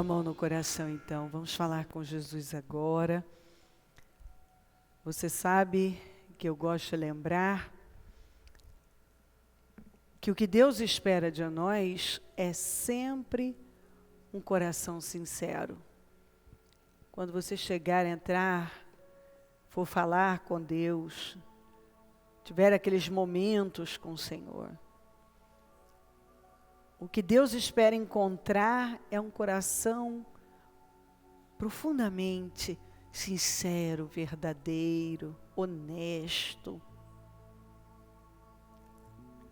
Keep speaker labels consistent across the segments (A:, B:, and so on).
A: sua mão no coração então, vamos falar com Jesus agora. Você sabe que eu gosto de lembrar que o que Deus espera de nós é sempre um coração sincero. Quando você chegar, entrar, for falar com Deus, tiver aqueles momentos com o Senhor, o que Deus espera encontrar é um coração profundamente sincero, verdadeiro, honesto.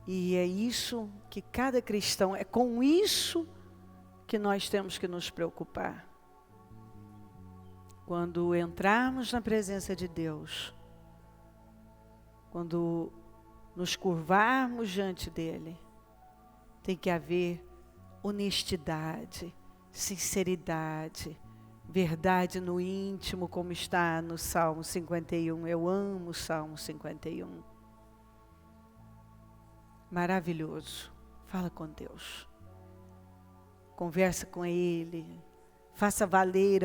A: E é isso que cada cristão, é com isso que nós temos que nos preocupar. Quando entrarmos na presença de Deus, quando nos curvarmos diante dEle, tem que haver honestidade, sinceridade, verdade no íntimo, como está no Salmo 51. Eu amo o Salmo 51. Maravilhoso. Fala com Deus. Conversa com Ele. Faça valer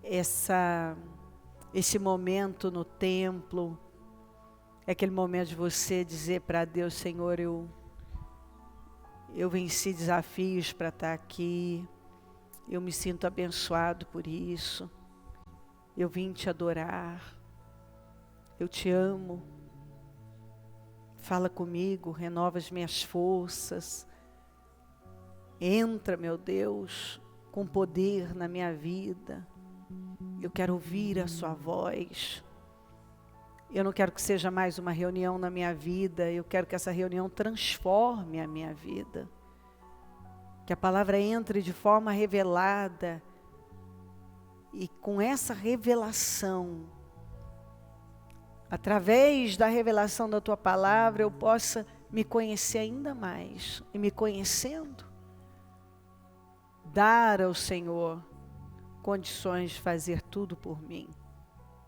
A: esse momento no templo. É aquele momento de você dizer para Deus: Senhor, eu venci desafios para estar aqui. Eu me sinto abençoado por isso. Eu vim te adorar. Eu te amo. Fala comigo, renova as minhas forças. Entra, meu Deus, com poder na minha vida. Eu quero ouvir a sua voz. Eu não quero que seja mais uma reunião na minha vida. Eu quero que essa reunião transforme a minha vida. Que a palavra entre de forma revelada. E com essa revelação, através da revelação da tua palavra, eu possa me conhecer ainda mais. E me conhecendo, dar ao Senhor condições de fazer tudo por mim.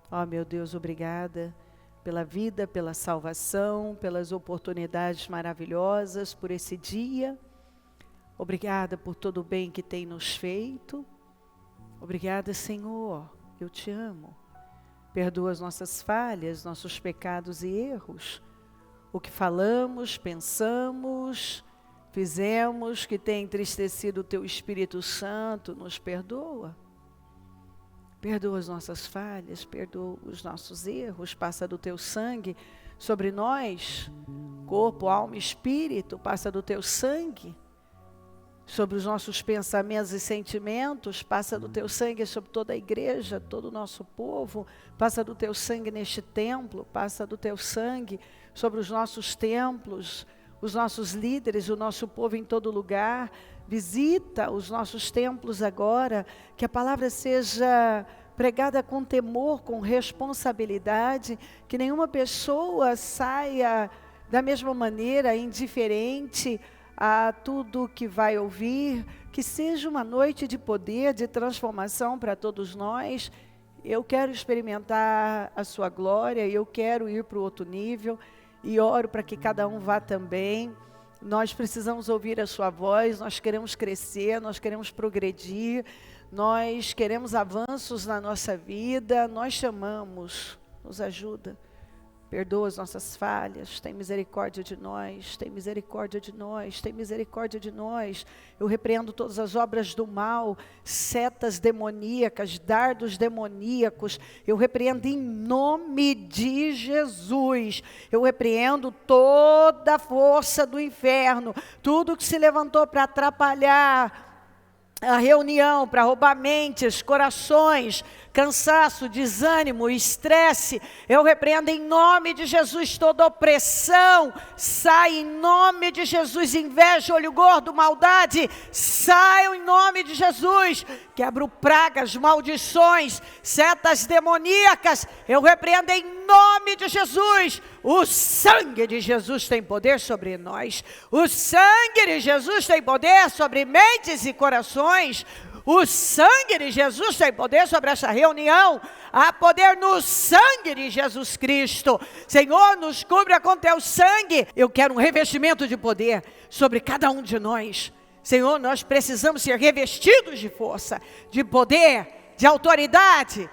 A: Ó, meu Deus, obrigada pela vida, pela salvação, pelas oportunidades maravilhosas, por esse dia. Obrigada por todo o bem que tem nos feito. Obrigada, Senhor, eu te amo. Perdoa as nossas falhas, nossos pecados e erros. O que falamos, pensamos, fizemos que tenha entristecido o teu Espírito Santo, nos perdoa. Perdoa as nossas falhas, perdoa os nossos erros, passa do teu sangue sobre nós, corpo, alma e espírito, passa do teu sangue sobre os nossos pensamentos e sentimentos, passa do teu sangue sobre toda a igreja, todo o nosso povo, passa do teu sangue neste templo, passa do teu sangue sobre os nossos templos, os nossos líderes, o nosso povo em todo lugar. Visita os nossos templos agora, que a palavra seja pregada com temor, com responsabilidade, que nenhuma pessoa saia da mesma maneira, indiferente a tudo que vai ouvir, que seja uma noite de poder, de transformação para todos nós. Eu quero experimentar a sua glória, eu quero ir para o outro nível, e oro para que cada um vá também. Nós precisamos ouvir a sua voz, nós queremos crescer, nós queremos progredir, nós queremos avanços na nossa vida, nós chamamos, nos ajuda, perdoa as nossas falhas, tem misericórdia de nós, tem misericórdia de nós, tem misericórdia de nós. Eu repreendo todas as obras do mal, setas demoníacas, dardos demoníacos, eu repreendo em nome de Jesus. Eu repreendo toda a força do inferno, tudo que se levantou para atrapalhar a reunião, para roubar mentes, corações, cansaço, desânimo, estresse. Eu repreendo em nome de Jesus toda opressão, sai em nome de Jesus, inveja, olho gordo, maldade, saiam em nome de Jesus. Quebro pragas, maldições, setas demoníacas, eu repreendo em nome de Jesus. O sangue de Jesus tem poder sobre nós, o sangue de Jesus tem poder sobre mentes e corações. O sangue de Jesus tem poder sobre essa reunião. Há poder no sangue de Jesus Cristo. Senhor, nos cubra com teu sangue. Eu quero um revestimento de poder sobre cada um de nós. Senhor, nós precisamos ser revestidos de força, de poder, de autoridade.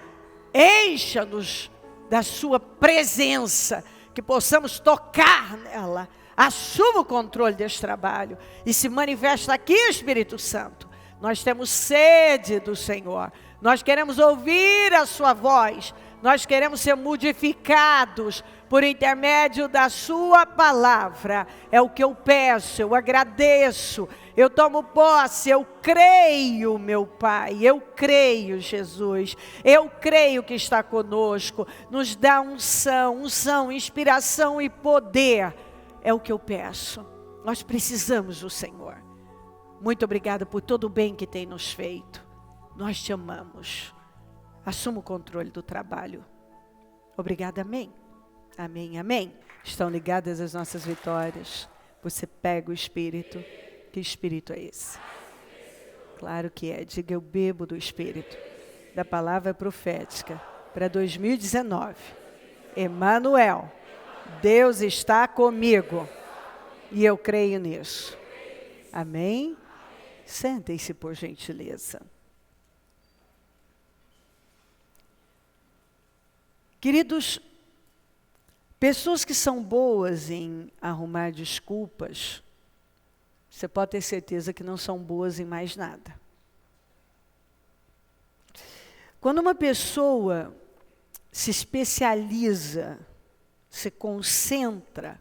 A: Encha-nos da sua presença, que possamos tocar nela. Assuma o controle deste trabalho e se manifesta aqui, Espírito Santo. Nós temos sede do Senhor. Nós queremos ouvir a sua voz. Nós queremos ser modificados por intermédio da sua palavra. É o que eu peço, eu agradeço, eu tomo posse, eu creio, meu Pai, eu creio, Jesus, eu creio que está conosco, nos dá unção, inspiração e poder, é o que eu peço. Nós precisamos do Senhor. Muito obrigada por todo o bem que tem nos feito. Nós te amamos. Assuma o controle do trabalho. Obrigada, amém. Amém, amém. Estão ligadas as nossas vitórias. Você pega o Espírito. Que Espírito é esse? Claro que é. Diga, eu bebo do Espírito. Da palavra profética. Para 2019. Emanuel. Deus está comigo. E eu creio nisso. Amém? Sentem-se, por gentileza. Queridos, pessoas que são boas em arrumar desculpas, você pode ter certeza que não são boas em mais nada. Quando uma pessoa se especializa, se concentra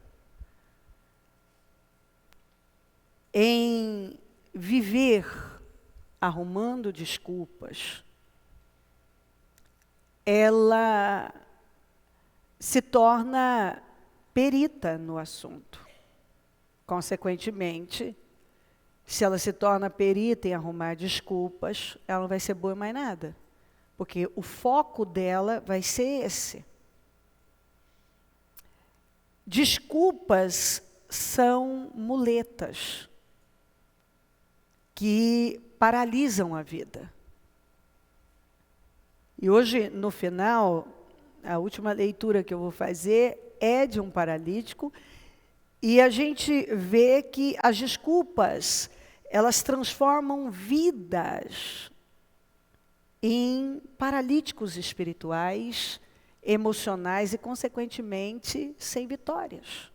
A: em viver arrumando desculpas, ela se torna perita no assunto. Consequentemente, se ela se torna perita em arrumar desculpas, ela não vai ser boa em mais nada. Porque o foco dela vai ser esse. Desculpas são muletas que paralisam a vida. E hoje, no final, a última leitura que eu vou fazer é de um paralítico, e a gente vê que as desculpas, elas transformam vidas em paralíticos espirituais, emocionais e, consequentemente, sem vitórias.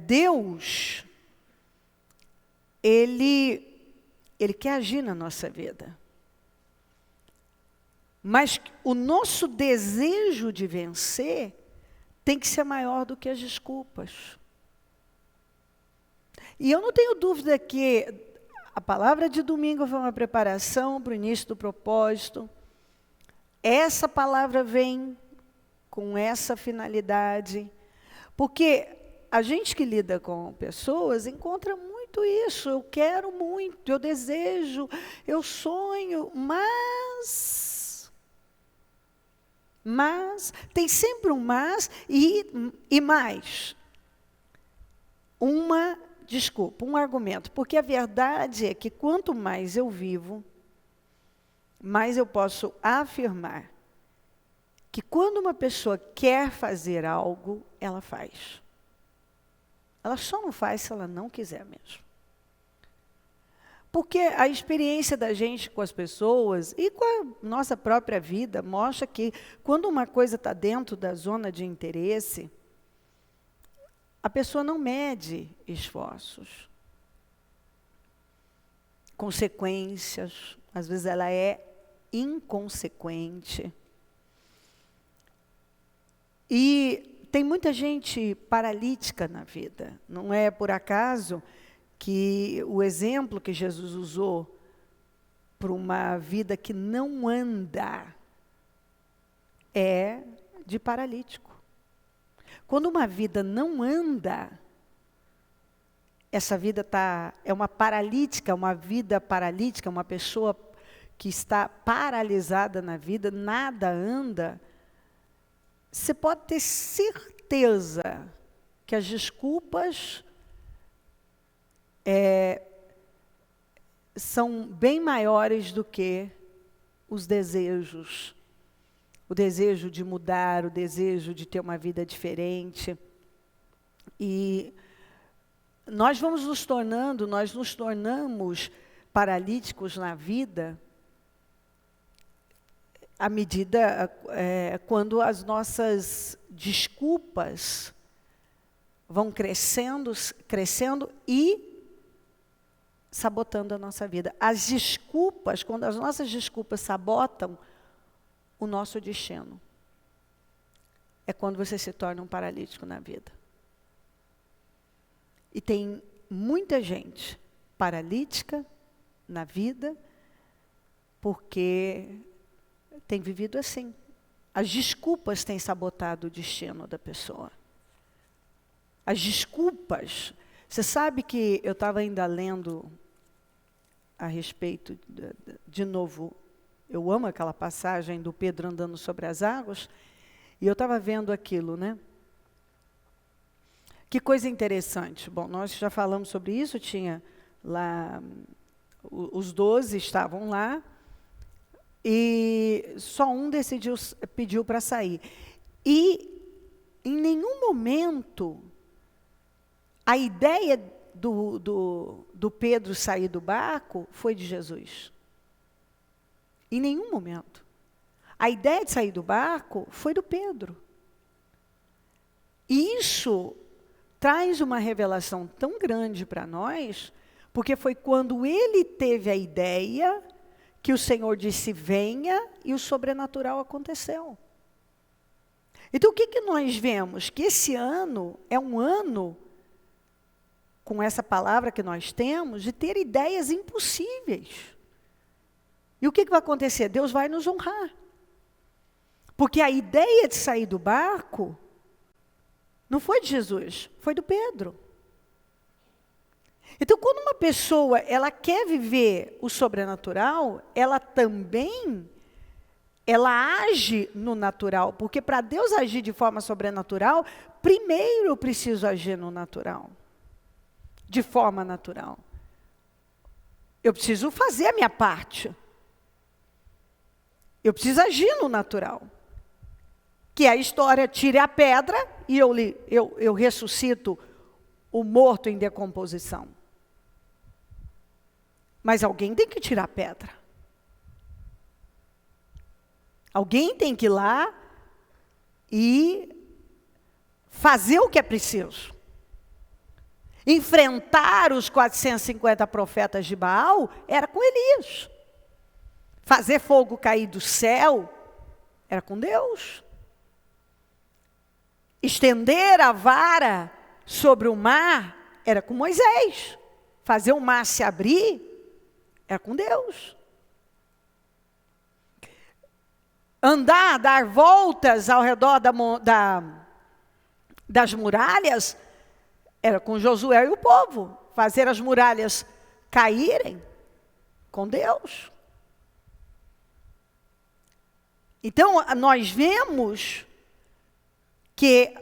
A: Deus, Ele quer agir na nossa vida. Mas o nosso desejo de vencer tem que ser maior do que as desculpas. E eu não tenho dúvida que a palavra de domingo foi uma preparação para o início do propósito. Essa palavra vem com essa finalidade. Porque a gente que lida com pessoas encontra muito isso. Eu quero muito, eu desejo, eu sonho, mas tem sempre um mas e mais. Uma desculpa, um argumento. Porque a verdade é que quanto mais eu vivo, mais eu posso afirmar que quando uma pessoa quer fazer algo, ela faz. Ela só não faz se ela não quiser mesmo. Porque a experiência da gente com as pessoas e com a nossa própria vida mostra que quando uma coisa está dentro da zona de interesse, a pessoa não mede esforços, consequências, às vezes ela é inconsequente. E tem muita gente paralítica na vida. Não é por acaso que o exemplo que Jesus usou para uma vida que não anda é de paralítico. Quando uma vida não anda, essa vida é uma paralítica, uma vida paralítica, uma pessoa que está paralisada na vida, nada anda. Você pode ter certeza que as desculpas são bem maiores do que os desejos. O desejo de mudar, o desejo de ter uma vida diferente. E nós nos tornamos paralíticos na vida à medida, quando as nossas desculpas vão crescendo e sabotando a nossa vida. As desculpas, quando as nossas desculpas sabotam o nosso destino, é quando você se torna um paralítico na vida. E tem muita gente paralítica na vida porque tem vivido assim. As desculpas têm sabotado o destino da pessoa. As desculpas. Você sabe que eu estava ainda lendo a respeito, de novo, eu amo aquela passagem do Pedro andando sobre as águas, e eu estava vendo aquilo, né? Que coisa interessante. Bom, nós já falamos sobre isso, tinha lá, os 12 estavam lá, e só um pediu para sair. E, em nenhum momento, a ideia do Pedro sair do barco foi de Jesus. Em nenhum momento. A ideia de sair do barco foi do Pedro. E isso traz uma revelação tão grande para nós, porque foi quando ele teve a ideia que o Senhor disse, venha, e o sobrenatural aconteceu. Então, o que nós vemos? Que esse ano é um ano, com essa palavra que nós temos, de ter ideias impossíveis. E o que vai acontecer? Deus vai nos honrar. Porque a ideia de sair do barco não foi de Jesus, foi do Pedro. Então, quando uma pessoa ela quer viver o sobrenatural, ela age no natural. Porque para Deus agir de forma sobrenatural, primeiro eu preciso agir no natural. De forma natural. Eu preciso fazer a minha parte. Eu preciso agir no natural. Que é a história, tire a pedra e eu ressuscito o morto em decomposição. Mas alguém tem que tirar a pedra. Alguém tem que ir lá e fazer o que é preciso. Enfrentar os 450 profetas de Baal era com Elias. Fazer fogo cair do céu era com Deus. Estender a vara sobre o mar era com Moisés. Fazer o mar se abrir era com Deus. Dar voltas ao redor das muralhas era com Josué e o povo. Fazer as muralhas caírem com Deus. Então, nós vemos que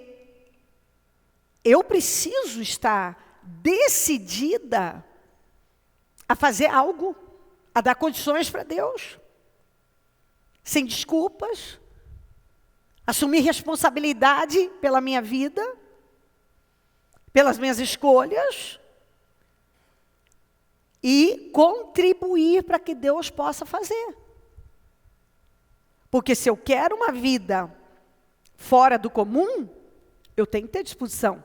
A: eu preciso estar decidida a fazer algo, a dar condições para Deus. Sem desculpas. Assumir responsabilidade pela minha vida, pelas minhas escolhas, e contribuir para que Deus possa fazer. Porque se eu quero uma vida fora do comum, eu tenho que ter disposição.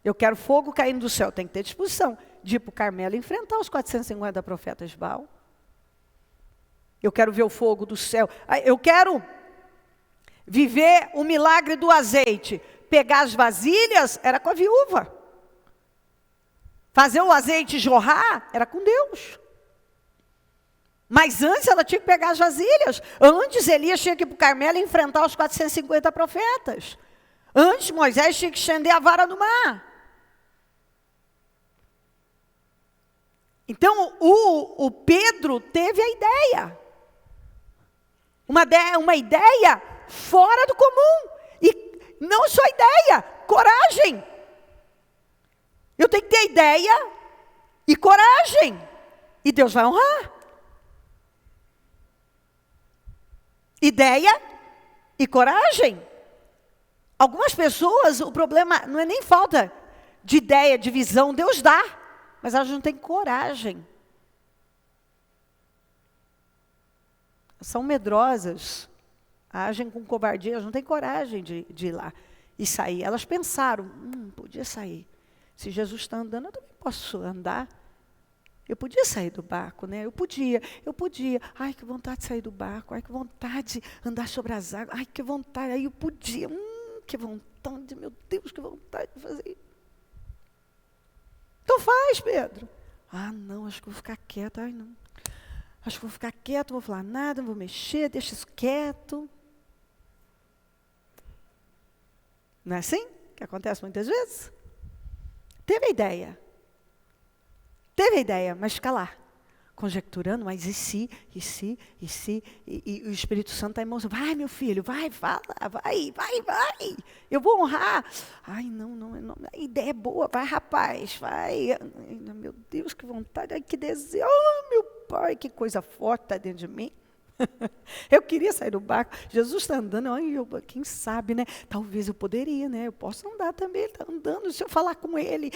A: Eu quero fogo caindo do céu, eu tenho que ter disposição de ir para o Carmelo e enfrentar os 450 profetas de Baal. Eu quero ver o fogo do céu. Eu quero viver o milagre do azeite. Pegar as vasilhas era com a viúva. Fazer o azeite jorrar era com Deus. Mas antes ela tinha que pegar as vasilhas. Antes Elias tinha que ir para o Carmelo e enfrentar os 450 profetas. Antes Moisés tinha que estender a vara no mar. Então o Pedro teve a ideia. Uma ideia fora do comum. E não só ideia, coragem. Eu tenho que ter ideia e coragem. E Deus vai honrar. Ideia e coragem. Algumas pessoas, o problema não é nem falta de ideia, de visão, Deus dá, mas elas não têm coragem. São medrosas, agem com covardia, elas não têm coragem de ir lá e sair. Elas pensaram, podia sair. Se Jesus está andando, eu também posso andar. Eu podia sair do barco, né? Eu podia. Ai, que vontade de sair do barco. Ai, que vontade de andar sobre as águas. Ai, que vontade. Aí eu podia. Que vontade, meu Deus, que vontade de fazer. Então faz, Pedro. Ah, não, acho que vou ficar quieto. Ai, não. Acho que vou ficar quieto, não vou falar nada, não vou mexer, deixa isso quieto. Não é assim que acontece muitas vezes? Teve a ideia, mas fica lá, conjecturando, mas e se, e o Espírito Santo está em mãos, vai meu filho, vai, fala, vai, eu vou honrar. Ai, não, a ideia é boa, vai rapaz, vai. Ai, meu Deus, que vontade, ai, que desejo, oh, meu pai, que coisa forte está dentro de mim. Eu queria sair do barco, Jesus está andando, quem sabe, né? Talvez eu poderia, né? Eu posso andar também, ele está andando, se eu falar com ele.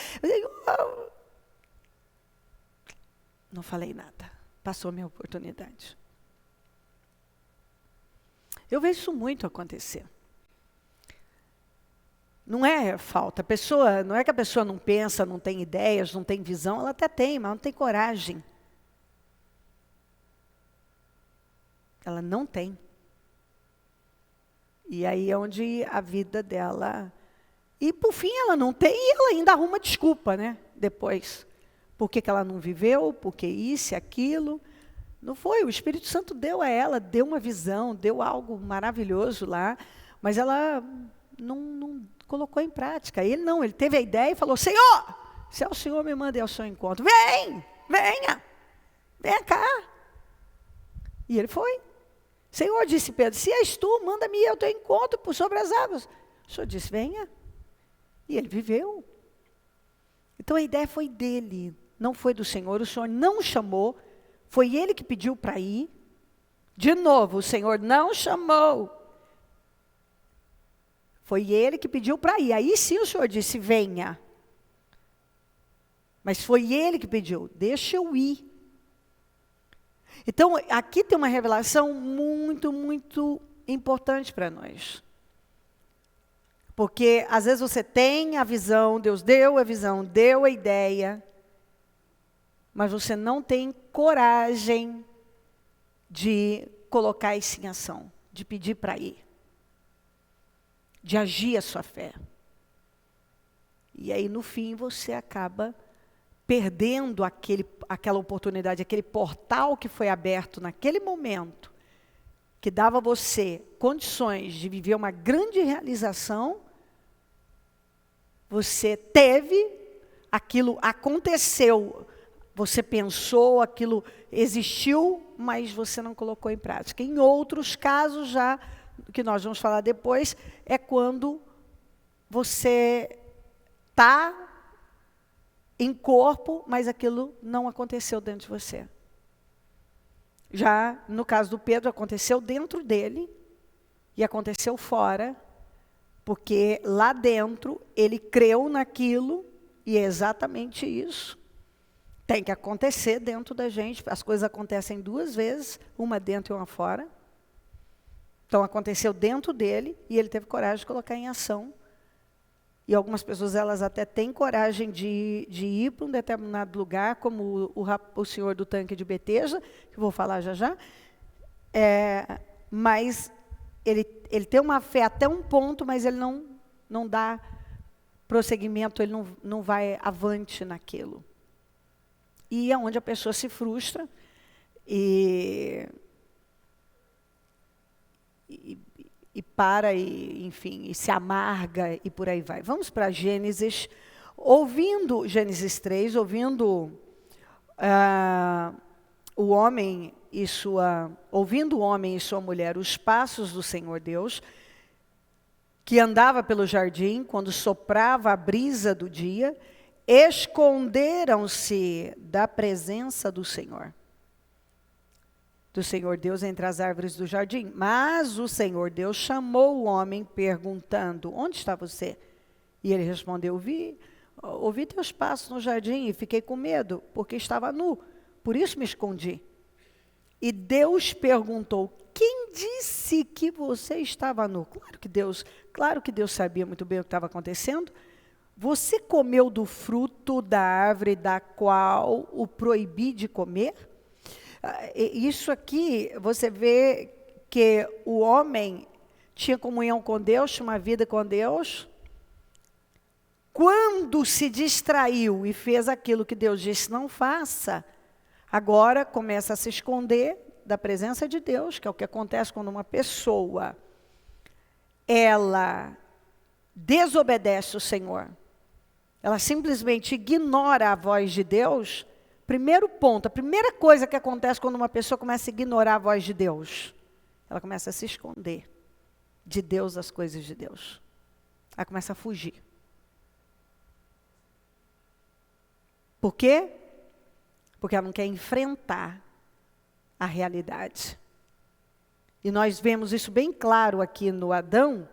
A: Não falei nada, passou a minha oportunidade. Eu vejo isso muito acontecer. Não é falta, não é que a pessoa não pensa, não tem ideias, não tem visão, ela até tem, mas não tem coragem. Ela não tem. E aí é onde a vida dela... E por fim ela não tem e ela ainda arruma desculpa, né? Depois. Por que ela não viveu, por que isso e aquilo. Não foi, o Espírito Santo deu a ela, deu uma visão, deu algo maravilhoso lá, mas ela não colocou em prática. Ele não, ele teve a ideia e falou, Senhor, se é o Senhor, me manda ao seu encontro. Venha cá. E ele foi. Senhor, disse Pedro, se és tu, manda-me ao teu encontro por sobre as águas. O Senhor disse, venha. E ele viveu. Então a ideia foi dele, não foi do Senhor. O Senhor não chamou, foi ele que pediu para ir. De novo, o Senhor não chamou. Foi ele que pediu para ir. Aí sim o Senhor disse, venha. Mas foi ele que pediu, deixa eu ir. Então, aqui tem uma revelação muito, muito importante para nós. Porque, às vezes, você tem a visão, Deus deu a visão, deu a ideia, mas você não tem coragem de colocar isso em ação, de pedir para ir, de agir a sua fé. E aí, no fim, você acaba perdendo aquela oportunidade, aquele portal que foi aberto naquele momento, que dava a você condições de viver uma grande realização. Você teve, aquilo aconteceu, você pensou, aquilo existiu, mas você não colocou em prática. Em outros casos, já, que nós vamos falar depois, é quando você está em corpo, mas aquilo não aconteceu dentro de você. Já no caso do Pedro, aconteceu dentro dele e aconteceu fora, porque lá dentro ele creu naquilo e é exatamente isso. Tem que acontecer dentro da gente, as coisas acontecem duas vezes, uma dentro e uma fora. Então aconteceu dentro dele e ele teve coragem de colocar em ação. E algumas pessoas, elas até têm coragem de ir para um determinado lugar, como o senhor do tanque de Betesda, que eu vou falar já. Mas ele tem uma fé até um ponto, mas ele não dá prosseguimento, ele não vai avante naquilo. E é onde a pessoa se frustra e para, enfim, e se amarga e por aí vai. Vamos para Gênesis, Gênesis 3, ouvindo o homem e sua mulher os passos do Senhor Deus, que andava pelo jardim quando soprava a brisa do dia, esconderam-se da presença do Senhor Deus entre as árvores do jardim. Mas o Senhor Deus chamou o homem perguntando, onde está você? E ele respondeu, vi Ouvi teus passos no jardim e fiquei com medo, porque estava nu. Por isso me escondi. E Deus perguntou, quem disse que você estava nu? Claro que Deus sabia muito bem o que estava acontecendo. Você comeu do fruto da árvore da qual o proibi de comer? Isso aqui, você vê que o homem tinha comunhão com Deus, tinha uma vida com Deus. Quando se distraiu e fez aquilo que Deus disse não faça, agora começa a se esconder da presença de Deus, que é o que acontece quando uma pessoa, ela desobedece o Senhor. Ela simplesmente ignora a voz de Deus. Primeiro ponto, a primeira coisa que acontece quando uma pessoa começa a ignorar a voz de Deus, ela começa a se esconder de Deus, das coisas de Deus. Ela começa a fugir. Por quê? Porque ela não quer enfrentar a realidade. E nós vemos isso bem claro aqui no Adão,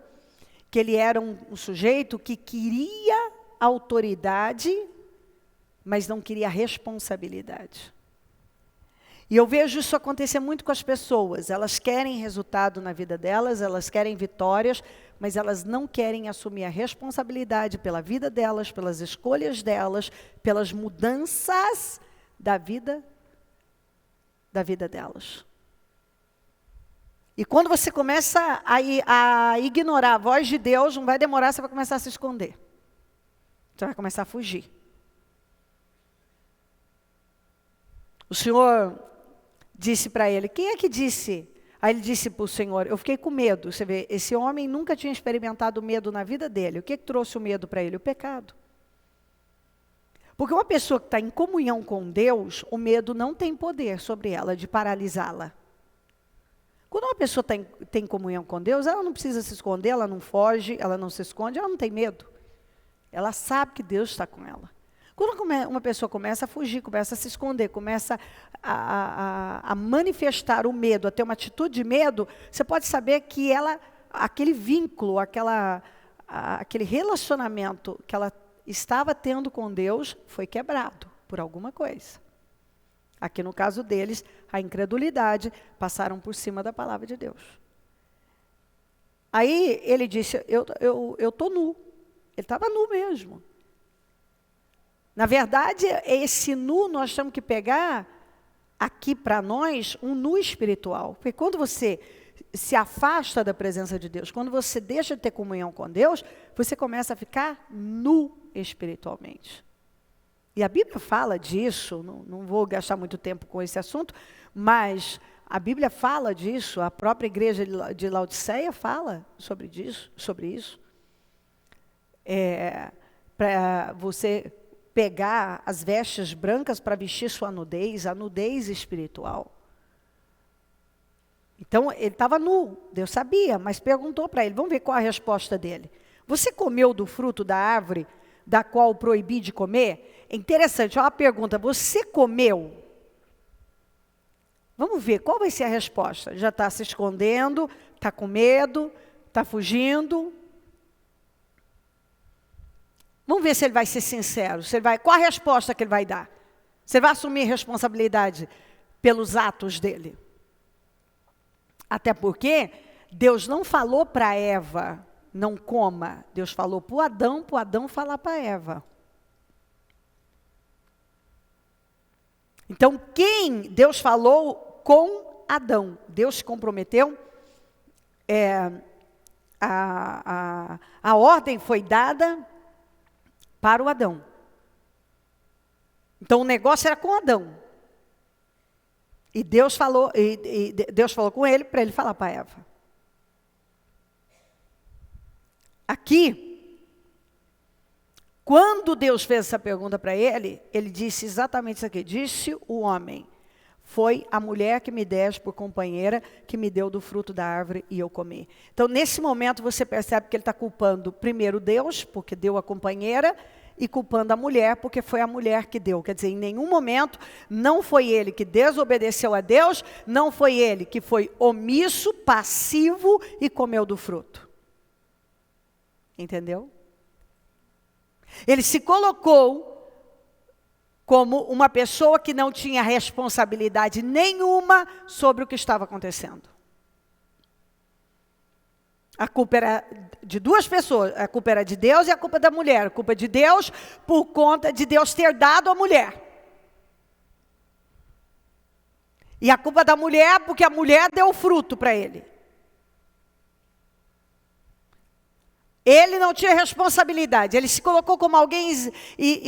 A: que ele era um sujeito que queria autoridade, mas não queria responsabilidade. E eu vejo isso acontecer muito com as pessoas. Elas querem resultado na vida delas, elas querem vitórias, mas elas não querem assumir a responsabilidade pela vida delas, pelas escolhas delas, pelas mudanças da vida delas. E quando você começa a ignorar a voz de Deus, não vai demorar, você vai começar a se esconder. Você vai começar a fugir. O Senhor disse para ele, quem é que disse? Aí ele disse para o Senhor, eu fiquei com medo. Você vê, esse homem nunca tinha experimentado medo na vida dele. O que trouxe o medo para ele? O pecado. Porque uma pessoa que está em comunhão com Deus, o medo não tem poder sobre ela, de paralisá-la. Quando uma pessoa tem comunhão com Deus, ela não precisa se esconder, ela não foge, ela não se esconde, ela não tem medo. Ela sabe que Deus está com ela. Quando uma pessoa começa a fugir, começa a se esconder, começa a manifestar o medo, a ter uma atitude de medo, você pode saber que aquele vínculo, aquele relacionamento que ela estava tendo com Deus foi quebrado por alguma coisa. Aqui no caso deles, a incredulidade, passaram por cima da palavra de Deus. Aí ele disse, eu estou nu. Ele estava nu mesmo. Na verdade, esse nu nós temos que pegar aqui para nós um nu espiritual. Porque quando você se afasta da presença de Deus, quando você deixa de ter comunhão com Deus, você começa a ficar nu espiritualmente. E a Bíblia fala disso, não vou gastar muito tempo com esse assunto, mas a Bíblia fala disso, a própria igreja de Laodiceia fala sobre isso. Para você pegar as vestes brancas para vestir sua nudez, a nudez espiritual. Então, ele estava nu, Deus sabia, mas perguntou para ele, vamos ver qual a resposta dele. Você comeu do fruto da árvore da qual proibi de comer? É interessante, olha a pergunta, você comeu? Vamos ver, qual vai ser a resposta? Já está se escondendo, está com medo, está fugindo. Vamos ver se ele vai ser sincero, qual a resposta que ele vai dar? Você vai assumir responsabilidade pelos atos dele? Até porque Deus não falou para Eva, não coma. Deus falou para o Adão falar para Eva. Então, Deus falou com Adão? Deus se comprometeu, a ordem foi dada para o Adão. Então, o negócio era com Adão. E Deus falou com ele para ele falar para Eva. Aqui, quando Deus fez essa pergunta para ele, ele disse exatamente isso aqui. Disse o homem, foi a mulher que me deste por companheira, que me deu do fruto da árvore e eu comi. Então, nesse momento, você percebe que ele está culpando primeiro Deus, porque deu a companheira, e culpando a mulher, porque foi a mulher que deu. Quer dizer, em nenhum momento, não foi ele que desobedeceu a Deus, não foi ele que foi omisso, passivo e comeu do fruto. Entendeu? Ele se colocou como uma pessoa que não tinha responsabilidade nenhuma sobre o que estava acontecendo. A culpa era de duas pessoas, a culpa era de Deus e a culpa da mulher. A culpa de Deus por conta de Deus ter dado a mulher. E a culpa da mulher porque a mulher deu o fruto para ele. Ele não tinha responsabilidade, ele se colocou como alguém,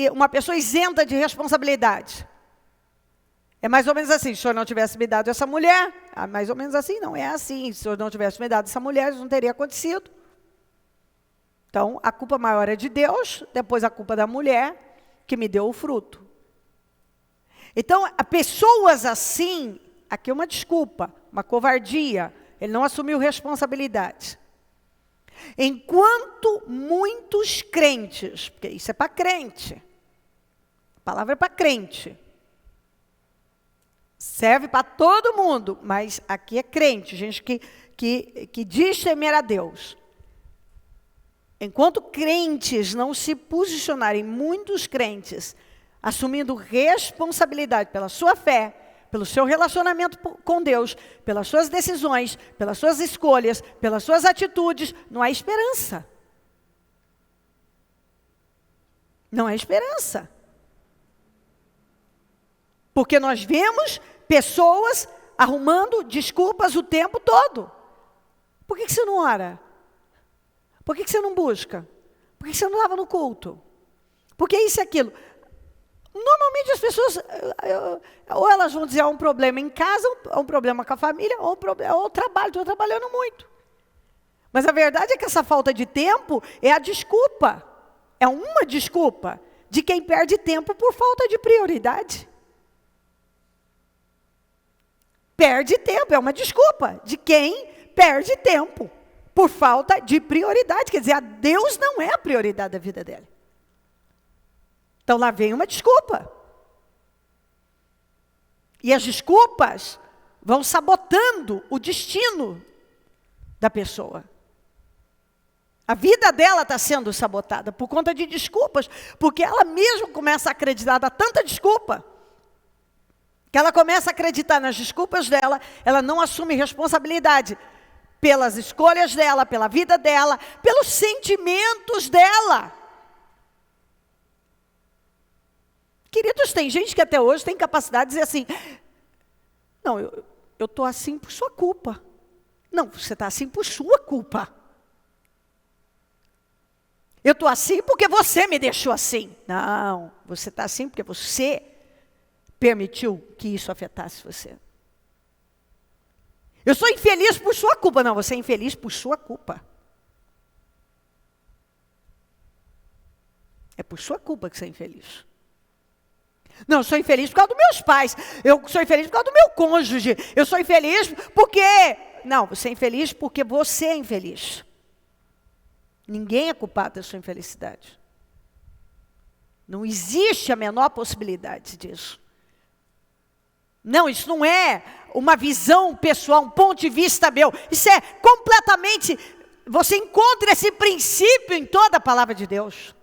A: uma pessoa isenta de responsabilidade. É mais ou menos assim, se o senhor não tivesse me dado essa mulher, mais ou menos assim, não é assim, se o senhor não tivesse me dado essa mulher, isso não teria acontecido. Então, a culpa maior é de Deus, depois a culpa da mulher, que me deu o fruto. Então, pessoas assim, aqui é uma desculpa, uma covardia, ele não assumiu responsabilidade. Enquanto muitos crentes, porque isso é para crente, a palavra é para crente, serve para todo mundo, mas aqui é crente, gente que diz temer a Deus. Enquanto crentes não se posicionarem, muitos crentes, assumindo responsabilidade pela sua fé, pelo seu relacionamento com Deus, pelas suas decisões, pelas suas escolhas, pelas suas atitudes, não há esperança. Não há esperança. Porque nós vemos pessoas arrumando desculpas o tempo todo. Por que você não ora? Por que você não busca? Por que você não lava no culto? Por que isso e aquilo? Normalmente as pessoas, ou elas vão dizer, há um problema em casa, há um problema com a família, ou o trabalho, estou trabalhando muito. Mas a verdade é que essa falta de tempo é a desculpa, é uma desculpa de quem perde tempo por falta de prioridade. Perde tempo, é uma desculpa de quem perde tempo por falta de prioridade. Quer dizer, a Deus não é a prioridade da vida dele. Então lá vem uma desculpa. E as desculpas vão sabotando o destino da pessoa. A vida dela está sendo sabotada por conta de desculpas, porque ela mesma começa a acreditar, dá tanta desculpa, que ela começa a acreditar nas desculpas dela, ela não assume responsabilidade pelas escolhas dela, pela vida dela, pelos sentimentos dela. Queridos, tem gente que até hoje tem capacidade de dizer assim, não, eu estou assim por sua culpa. Não, você está assim por sua culpa. Eu estou assim porque você me deixou assim. Não, você está assim porque você permitiu que isso afetasse você. Eu sou infeliz por sua culpa. Não, você é infeliz por sua culpa. É por sua culpa que você é infeliz. Não, eu sou infeliz por causa dos meus pais. Eu sou infeliz por causa do meu cônjuge. Eu sou infeliz porque... Não, você é infeliz porque você é infeliz. Ninguém é culpado da sua infelicidade. Não existe a menor possibilidade disso. Não, isso não é uma visão pessoal, um ponto de vista meu. Isso é completamente... Você encontra esse princípio em toda a palavra de Deus.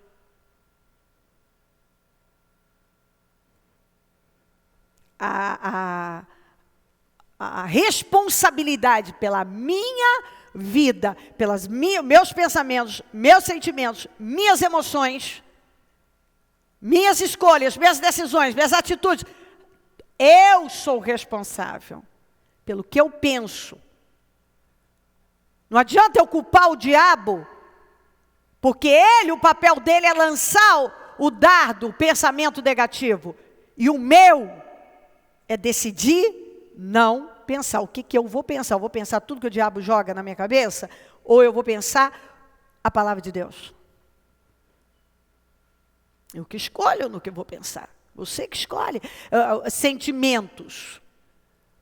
A: A responsabilidade pela minha vida, pelos meus pensamentos, meus sentimentos, minhas emoções, minhas escolhas, minhas decisões, minhas atitudes. Eu sou responsável pelo que eu penso. Não adianta eu culpar o diabo, porque o papel dele é lançar o dardo, o pensamento negativo. E o meu é decidir não pensar. O que eu vou pensar? Eu vou pensar tudo que o diabo joga na minha cabeça? Ou eu vou pensar a palavra de Deus? Eu que escolho no que eu vou pensar. Você que escolhe. Sentimentos.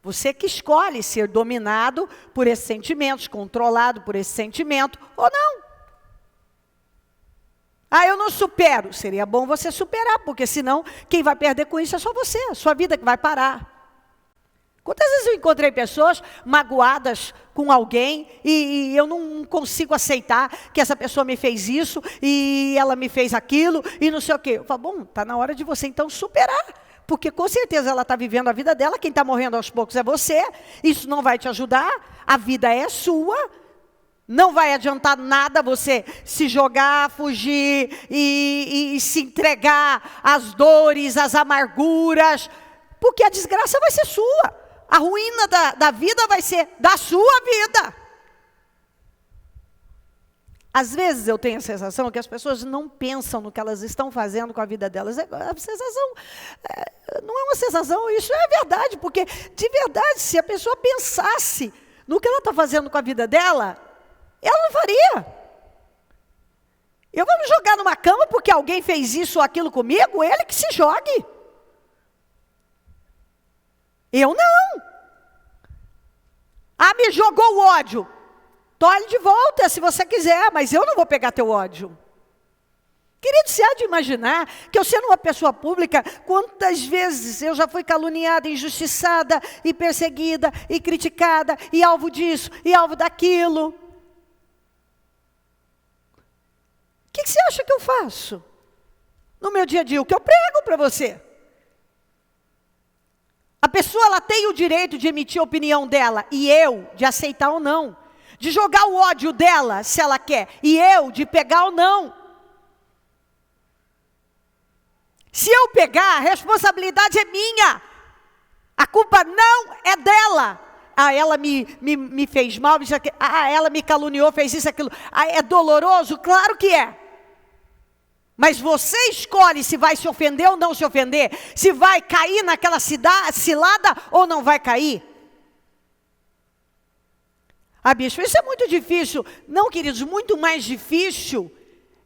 A: Você que escolhe ser dominado por esses sentimentos, controlado por esse sentimento, ou não. Eu não supero. Seria bom você superar, porque senão quem vai perder com isso é só você, a sua vida que vai parar. Quantas vezes eu encontrei pessoas magoadas com alguém e eu não consigo aceitar que essa pessoa me fez isso e ela me fez aquilo e não sei o quê. Eu falo, bom, está na hora de você então superar, porque com certeza ela está vivendo a vida dela, quem está morrendo aos poucos é você, isso não vai te ajudar, a vida é sua, não vai adiantar nada você se jogar, fugir e se entregar às dores, às amarguras, porque a desgraça vai ser sua. A ruína da vida vai ser da sua vida. Às vezes eu tenho a sensação que as pessoas não pensam no que elas estão fazendo com a vida delas. A sensação, não é uma sensação, isso é verdade. Porque, de verdade, se a pessoa pensasse no que ela está fazendo com a vida dela, ela não faria. Eu vou me jogar numa cama porque alguém fez isso ou aquilo comigo, ele que se jogue. Eu não. Ah, me jogou o ódio. Tolhe de volta se você quiser, mas eu não vou pegar teu ódio. Querido, você há de imaginar que eu sendo uma pessoa pública, quantas vezes eu já fui caluniada, injustiçada e perseguida e criticada e alvo disso e alvo daquilo. O que você acha que eu faço no meu dia a dia? O que eu prego para você? A pessoa ela tem o direito de emitir a opinião dela e eu de aceitar ou não. De jogar o ódio dela se ela quer e eu de pegar ou não. Se eu pegar, a responsabilidade é minha. A culpa não é dela. Ah, ela me fez mal, isso aqui. Ah, ela me caluniou, fez isso, aquilo. Ah, é doloroso? Claro que é. Mas você escolhe se vai se ofender ou não se ofender. Se vai cair naquela cilada ou não vai cair. Ah, bispo, isso é muito difícil. Não, queridos, muito mais difícil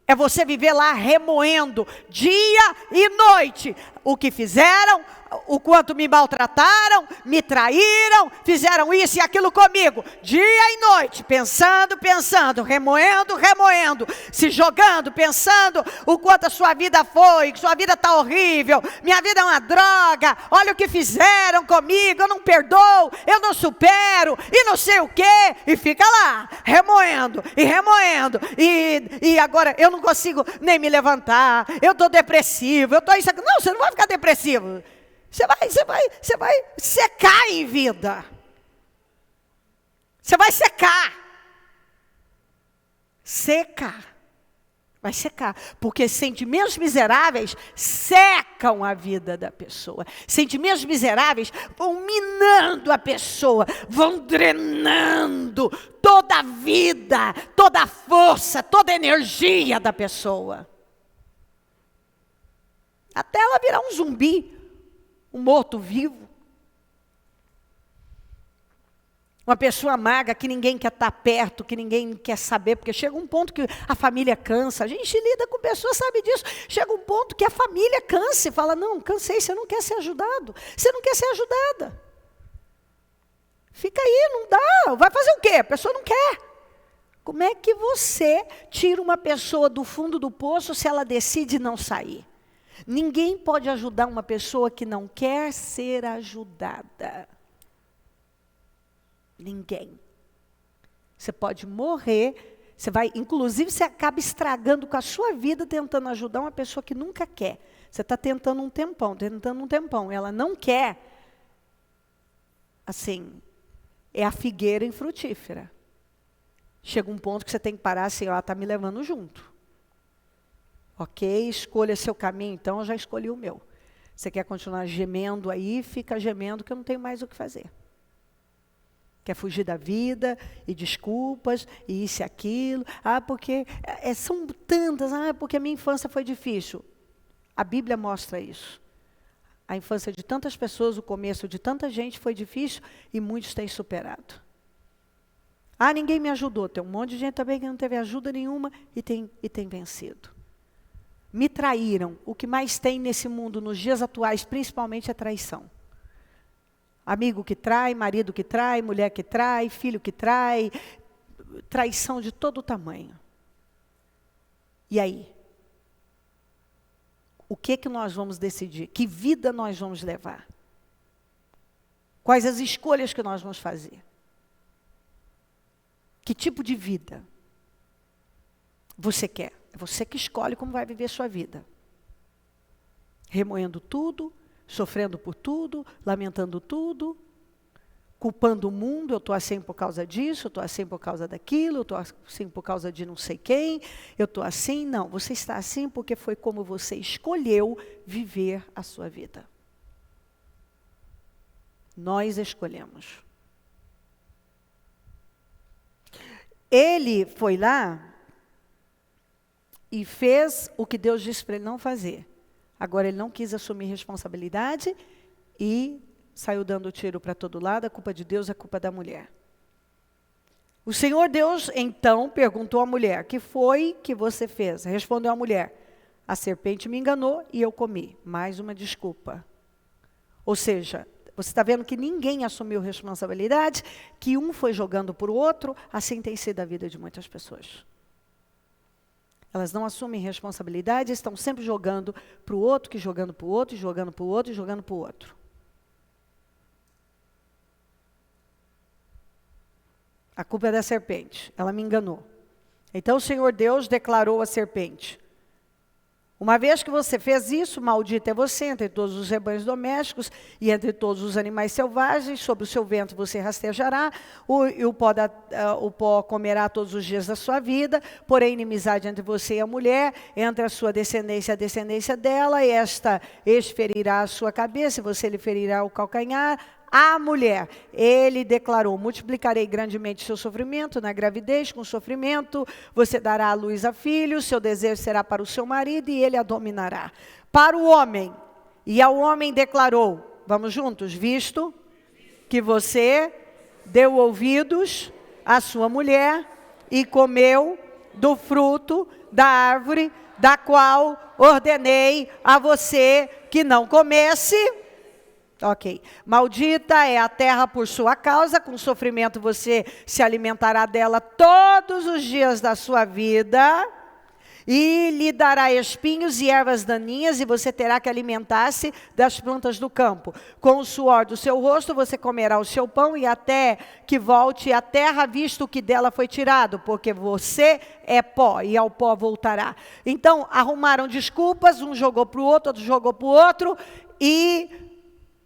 A: é você viver lá remoendo dia e noite o que fizeram, o quanto me maltrataram, me traíram, fizeram isso e aquilo comigo, dia e noite, pensando, remoendo, se jogando, pensando o quanto a sua vida foi, que sua vida está horrível, minha vida é uma droga, olha o que fizeram comigo, eu não perdoo, eu não supero, e não sei o quê, e fica lá, remoendo, e agora eu não consigo nem me levantar, eu estou depressivo, eu estou isso aqui. Não, você não vai ficar depressivo. Você vai secar em vida. Você vai secar. Vai secar. Porque sentimentos miseráveis secam a vida da pessoa. Sentimentos miseráveis vão minando a pessoa, vão drenando toda a vida, toda a força, toda a energia da pessoa. Até ela virar um zumbi. Um morto-vivo. Uma pessoa amarga que ninguém quer estar perto, que ninguém quer saber, porque chega um ponto que a família cansa. A gente lida com pessoas, sabe disso. Chega um ponto que a família cansa e fala, não, cansei, você não quer ser ajudado. Você não quer ser ajudada. Fica aí, não dá. Vai fazer o quê? A pessoa não quer. Como é que você tira uma pessoa do fundo do poço se ela decide não sair? Ninguém pode ajudar uma pessoa que não quer ser ajudada. Ninguém. Você pode morrer, inclusive você acaba estragando com a sua vida tentando ajudar uma pessoa que nunca quer. Você está tentando um tempão, ela não quer. Assim, é a figueira infrutífera. Chega um ponto que você tem que parar assim, ela está me levando junto. Ok, escolha seu caminho, então eu já escolhi o meu. Você quer continuar gemendo aí, fica gemendo que eu não tenho mais o que fazer. Quer fugir da vida, e desculpas, e isso e aquilo. Ah, porque são tantas, porque a minha infância foi difícil. A Bíblia mostra isso. A infância de tantas pessoas, o começo de tanta gente foi difícil, e muitos têm superado. Ah, ninguém me ajudou. Tem um monte de gente também que não teve ajuda nenhuma, e tem vencido. Me traíram. O que mais tem nesse mundo, nos dias atuais, principalmente, é traição. Amigo que trai, marido que trai, mulher que trai, filho que trai. Traição de todo tamanho. E aí? O que nós vamos decidir? Que vida nós vamos levar? Quais as escolhas que nós vamos fazer? Que tipo de vida você quer? É você que escolhe como vai viver sua vida. Remoendo tudo, sofrendo por tudo, lamentando tudo, culpando o mundo, eu estou assim por causa disso, eu estou assim por causa daquilo, eu estou assim por causa de não sei quem, eu estou assim. Não, você está assim porque foi como você escolheu viver a sua vida. Nós escolhemos. Ele foi lá e fez o que Deus disse para ele não fazer. Agora ele não quis assumir responsabilidade e saiu dando tiro para todo lado. A culpa de Deus é a culpa da mulher. O Senhor Deus então perguntou à mulher: que foi que você fez? Respondeu a mulher: a serpente me enganou e eu comi. Mais uma desculpa. Ou seja, você está vendo que ninguém assumiu responsabilidade, que um foi jogando para o outro. Assim tem sido a vida de muitas pessoas. Elas não assumem responsabilidade, estão sempre jogando para o outro, que jogando para o outro, jogando para o outro, jogando para o outro. A culpa é da serpente, ela me enganou. Então o Senhor Deus declarou à serpente: uma vez que você fez isso, maldito é você entre todos os rebanhos domésticos e entre todos os animais selvagens, sobre o seu ventre você rastejará, o pó comerá todos os dias da sua vida, porém inimizade entre você e a mulher, entre a sua descendência e a descendência dela, e esta ferirá a sua cabeça, e você lhe ferirá o calcanhar. A mulher, ele declarou: multiplicarei grandemente seu sofrimento na gravidez, com sofrimento, você dará à luz a filhos, seu desejo será para o seu marido e ele a dominará. Para o homem, e ao homem declarou, vamos juntos, visto que você deu ouvidos à sua mulher e comeu do fruto da árvore, da qual ordenei a você que não comesse. Ok. Maldita é a terra por sua causa, com sofrimento você se alimentará dela todos os dias da sua vida, e lhe dará espinhos e ervas daninhas, e você terá que alimentar-se das plantas do campo. Com o suor do seu rosto você comerá o seu pão, e até que volte à terra, visto que dela foi tirado, porque você é pó, e ao pó voltará. Então, arrumaram desculpas, um jogou para o outro jogou para o outro, e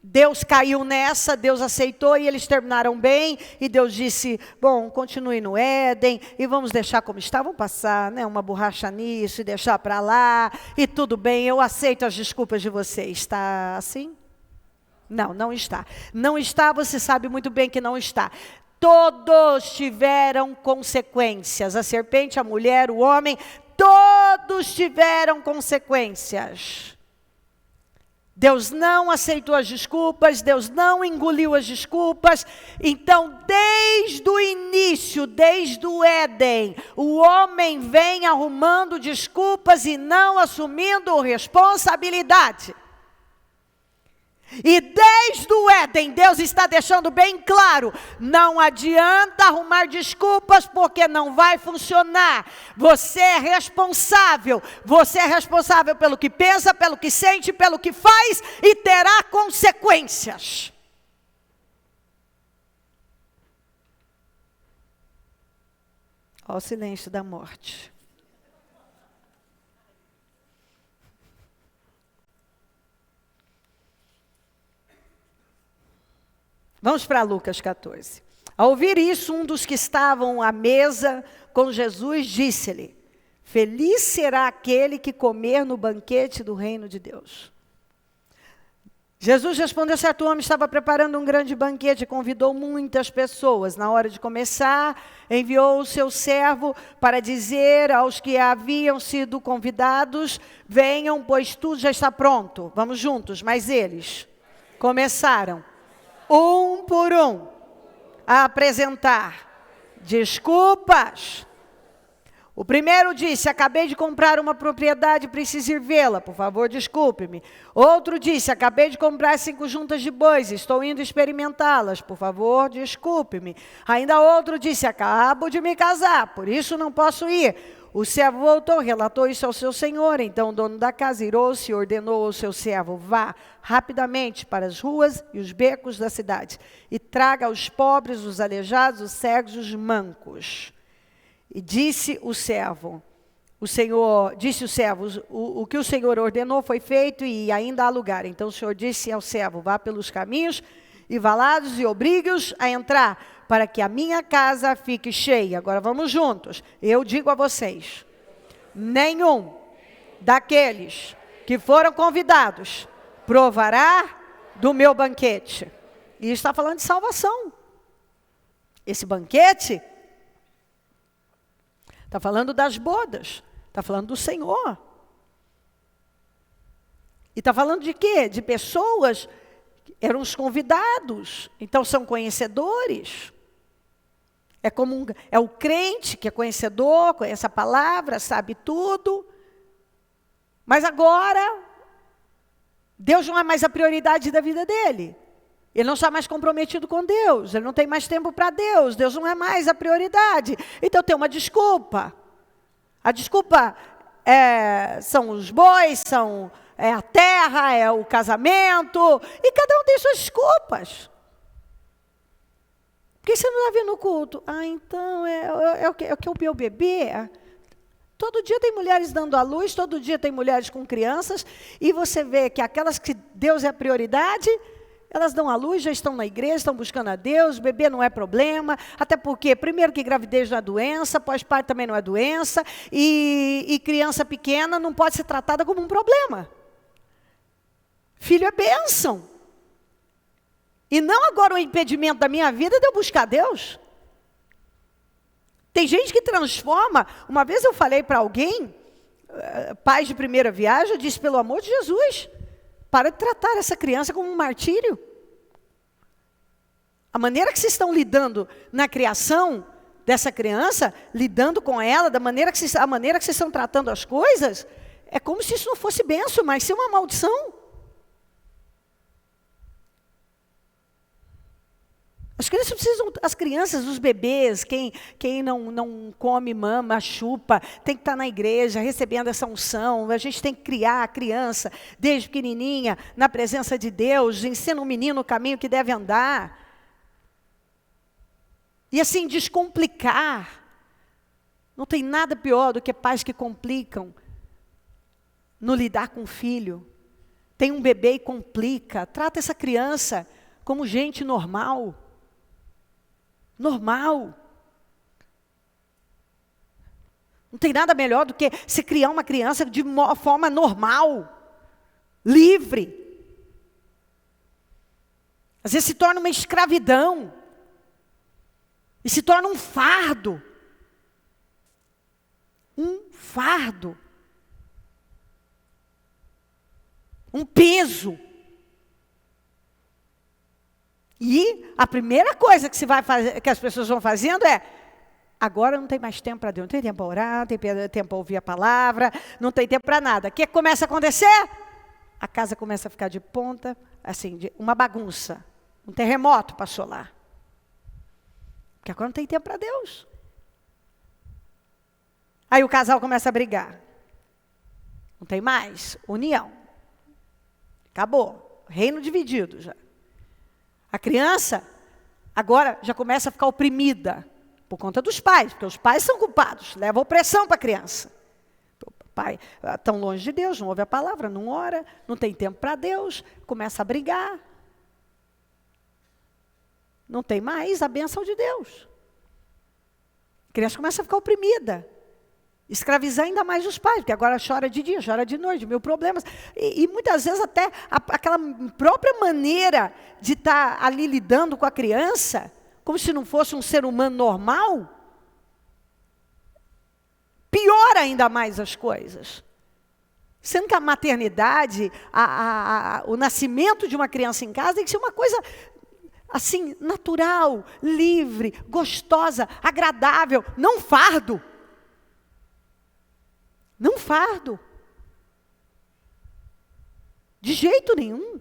A: Deus caiu nessa, Deus aceitou e eles terminaram bem. E Deus disse: bom, continue no Éden e vamos deixar como está. Vamos passar, né, uma borracha nisso e deixar para lá. E tudo bem, eu aceito as desculpas de vocês. Está assim? Não, não está. Não está, você sabe muito bem que não está. Todos tiveram consequências. A serpente, a mulher, o homem, todos tiveram consequências. Deus não aceitou as desculpas, Deus não engoliu as desculpas. Então, desde o início, desde o Éden, o homem vem arrumando desculpas e não assumindo responsabilidade. E desde o Éden, Deus está deixando bem claro: não adianta arrumar desculpas, porque não vai funcionar. Você é responsável pelo que pensa, pelo que sente, pelo que faz, e terá consequências. Olha o silêncio da morte. Vamos para Lucas 14. Ao ouvir isso, um dos que estavam à mesa com Jesus disse-lhe: feliz será aquele que comer no banquete do reino de Deus. Jesus respondeu: certo homem estava preparando um grande banquete, convidou muitas pessoas. Na hora de começar, enviou o seu servo para dizer aos que haviam sido convidados: venham, pois tudo já está pronto. Vamos juntos, mas eles começaram, um por um, a apresentar desculpas. O primeiro disse: acabei de comprar uma propriedade, preciso ir vê-la, por favor, desculpe-me. Outro disse: acabei de comprar 5 juntas de bois, estou indo experimentá-las, por favor, desculpe-me. Ainda outro disse: acabo de me casar, por isso não posso ir. O servo voltou, relatou isso ao seu senhor. Então o dono da casa irou-se e ordenou ao seu servo: vá rapidamente para as ruas e os becos da cidade e traga os pobres, os aleijados, os cegos, os mancos. E disse o servo, o que o Senhor ordenou foi feito e ainda há lugar. Então o Senhor disse ao servo: vá pelos caminhos e valados e obrigue-os a entrar, para que a minha casa fique cheia. Agora vamos juntos. Eu digo a vocês: nenhum daqueles que foram convidados provará do meu banquete. E está falando de salvação. Esse banquete está falando das bodas, está falando do Senhor. E está falando de quê? De pessoas que eram os convidados, então são conhecedores. É o crente que é conhecedor, conhece a palavra, sabe tudo. Mas agora, Deus não é mais a prioridade da vida dele. Ele não está mais comprometido com Deus, ele não tem mais tempo para Deus, Deus não é mais a prioridade. Então tem uma desculpa. A desculpa são os bois, é a terra, é o casamento, e cada um tem suas desculpas. Por que você não está vindo no culto? Então, é o que o meu bebê. Todo dia tem mulheres dando à luz, todo dia tem mulheres com crianças, e você vê que aquelas que Deus é a prioridade, elas dão à luz, já estão na igreja, estão buscando a Deus, bebê não é problema, até porque, primeiro que gravidez não é doença, pós-parto também não é doença, e criança pequena não pode ser tratada como um problema. Filho é bênção. E não agora o impedimento da minha vida de eu buscar Deus. Tem gente que transforma. Uma vez eu falei para alguém, pais de primeira viagem, eu disse: pelo amor de Jesus, para de tratar essa criança como um martírio. A maneira que vocês estão lidando na criação dessa criança, lidando com ela, a maneira que vocês estão tratando as coisas, é como se isso não fosse bênção, mas sim uma maldição. As crianças, os bebês, quem não come, mama, chupa, tem que estar na igreja, recebendo essa unção. A gente tem que criar a criança, desde pequenininha, na presença de Deus, ensina o menino o caminho que deve andar. E assim, descomplicar. Não tem nada pior do que pais que complicam no lidar com o filho. Tem um bebê e complica. Trata essa criança como gente normal. Normal. Não tem nada melhor do que se criar uma criança de uma forma normal, livre. Às vezes se torna uma escravidão. E se torna um fardo. Um fardo. Um peso. E a primeira coisa que, que as pessoas vão fazendo é: agora não tem mais tempo para Deus, não tem tempo para orar, não tem tempo para ouvir a palavra, não tem tempo para nada. O que começa a acontecer? A casa começa a ficar de ponta, assim, uma bagunça. Um terremoto passou lá. Porque agora não tem tempo para Deus. Aí o casal começa a brigar. Não tem mais união. Acabou. Reino dividido já. A criança agora já começa a ficar oprimida por conta dos pais, porque os pais são culpados, levam opressão para a criança. O pai tão longe de Deus, não ouve a palavra, não ora, não tem tempo para Deus, começa a brigar. Não tem mais a bênção de Deus. A criança começa a ficar oprimida. Escravizar ainda mais os pais, porque agora chora de dia, chora de noite, mil problemas. E muitas vezes até aquela própria maneira de estar ali lidando com a criança, como se não fosse um ser humano normal, piora ainda mais as coisas. Sendo que a maternidade, o nascimento de uma criança em casa tem que ser uma coisa assim, natural, livre, gostosa, agradável, não fardo. Não fardo. De jeito nenhum.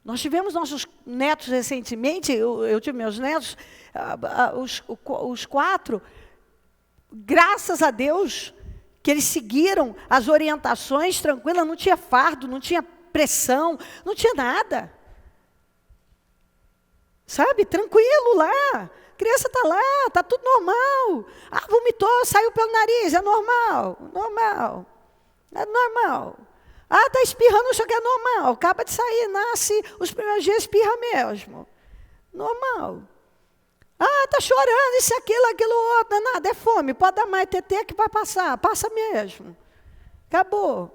A: Nós tivemos nossos netos recentemente, eu tive meus netos, os 4, Graças a Deus que eles seguiram as orientações tranquilas, não tinha fardo, não tinha pressão, não tinha nada. Sabe, tranquilo lá. A criança está lá, está tudo normal. Ah, vomitou, saiu pelo nariz, é normal, normal. É normal. Ah, está espirrando, isso aqui é normal. Acaba de sair, nasce, os primeiros dias espirra mesmo. Normal. Ah, está chorando, isso, aquilo, outro. Não é nada, é fome. Pode dar mais TT que vai passar. Passa mesmo. Acabou.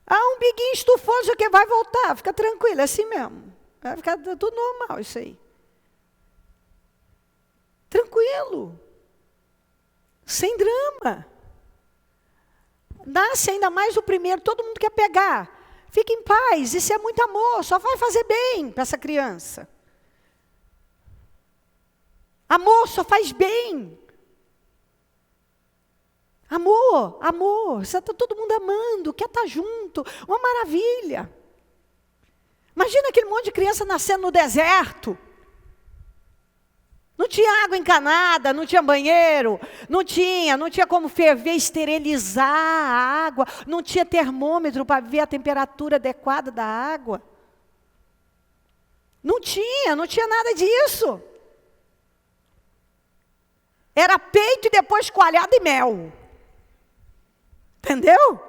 A: Ah, um biguinho estufoso que vai voltar. Fica tranquilo, é assim mesmo. Vai ficar tudo normal isso aí. Tranquilo. Sem drama. Nasce ainda mais o primeiro, todo mundo quer pegar. Fica em paz, isso é muito amor, só vai fazer bem para essa criança. Amor só faz bem. Amor, amor, está todo mundo amando, quer estar junto, uma maravilha. Imagina aquele monte de criança nascendo no deserto. Não tinha água encanada, não tinha banheiro, não tinha como ferver, esterilizar a água, não tinha termômetro para ver a temperatura adequada da água. Não tinha nada disso. Era peito e depois coalhada e mel. Entendeu?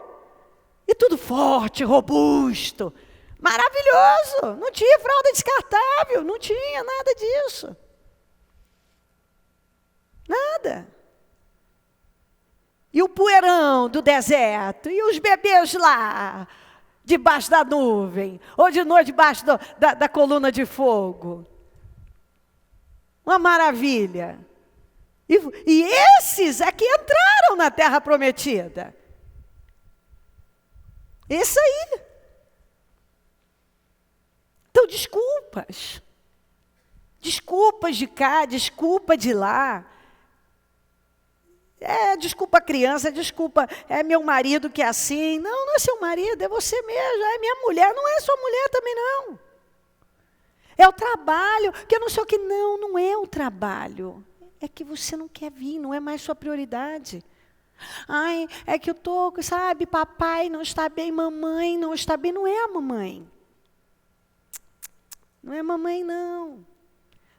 A: E tudo forte, robusto, maravilhoso. Não tinha fralda descartável, não tinha nada disso. Nada. E o poeirão do deserto, e os bebês lá, debaixo da nuvem, ou de noite debaixo da coluna de fogo. Uma maravilha. E esses é que entraram na terra prometida. Isso aí. Então, desculpas. Desculpas de cá, desculpa de lá. Desculpa a criança, desculpa, é meu marido que é assim. Não, não é seu marido, é você mesmo, é minha mulher. Não é sua mulher também, não. É o trabalho, que eu não sei o que. Não, não é o trabalho. É que você não quer vir, não é mais sua prioridade. Ai, é que eu estou, sabe, papai não está bem, mamãe não está bem. Não é a mamãe. Não é a mamãe, não.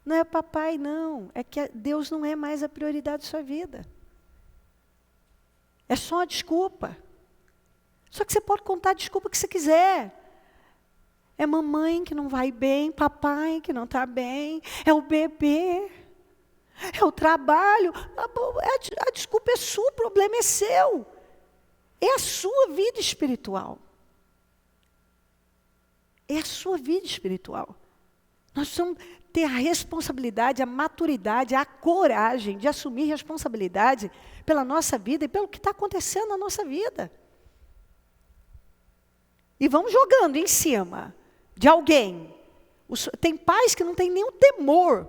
A: Não é papai, não. É que Deus não é mais a prioridade da sua vida. É só uma desculpa. Só que você pode contar a desculpa que você quiser. É mamãe que não vai bem, papai que não está bem, é o bebê, é o trabalho. A desculpa é sua, o problema é seu. É a sua vida espiritual. É a sua vida espiritual. Nós precisamos ter a responsabilidade, a maturidade, a coragem de assumir responsabilidade pela nossa vida e pelo que está acontecendo na nossa vida. E vamos jogando em cima de alguém. Tem pais que não têm nenhum temor.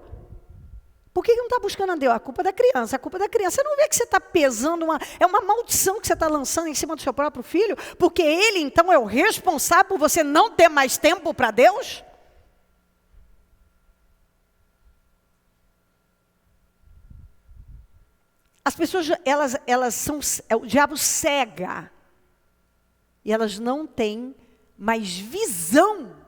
A: Por que não está buscando a Deus? A culpa é da criança, a culpa é da criança. Você não vê que você está pesando, é uma maldição que você está lançando em cima do seu próprio filho? Porque ele, então, é o responsável por você não ter mais tempo para Deus? As pessoas, elas são, o diabo cega. E elas não têm mais visão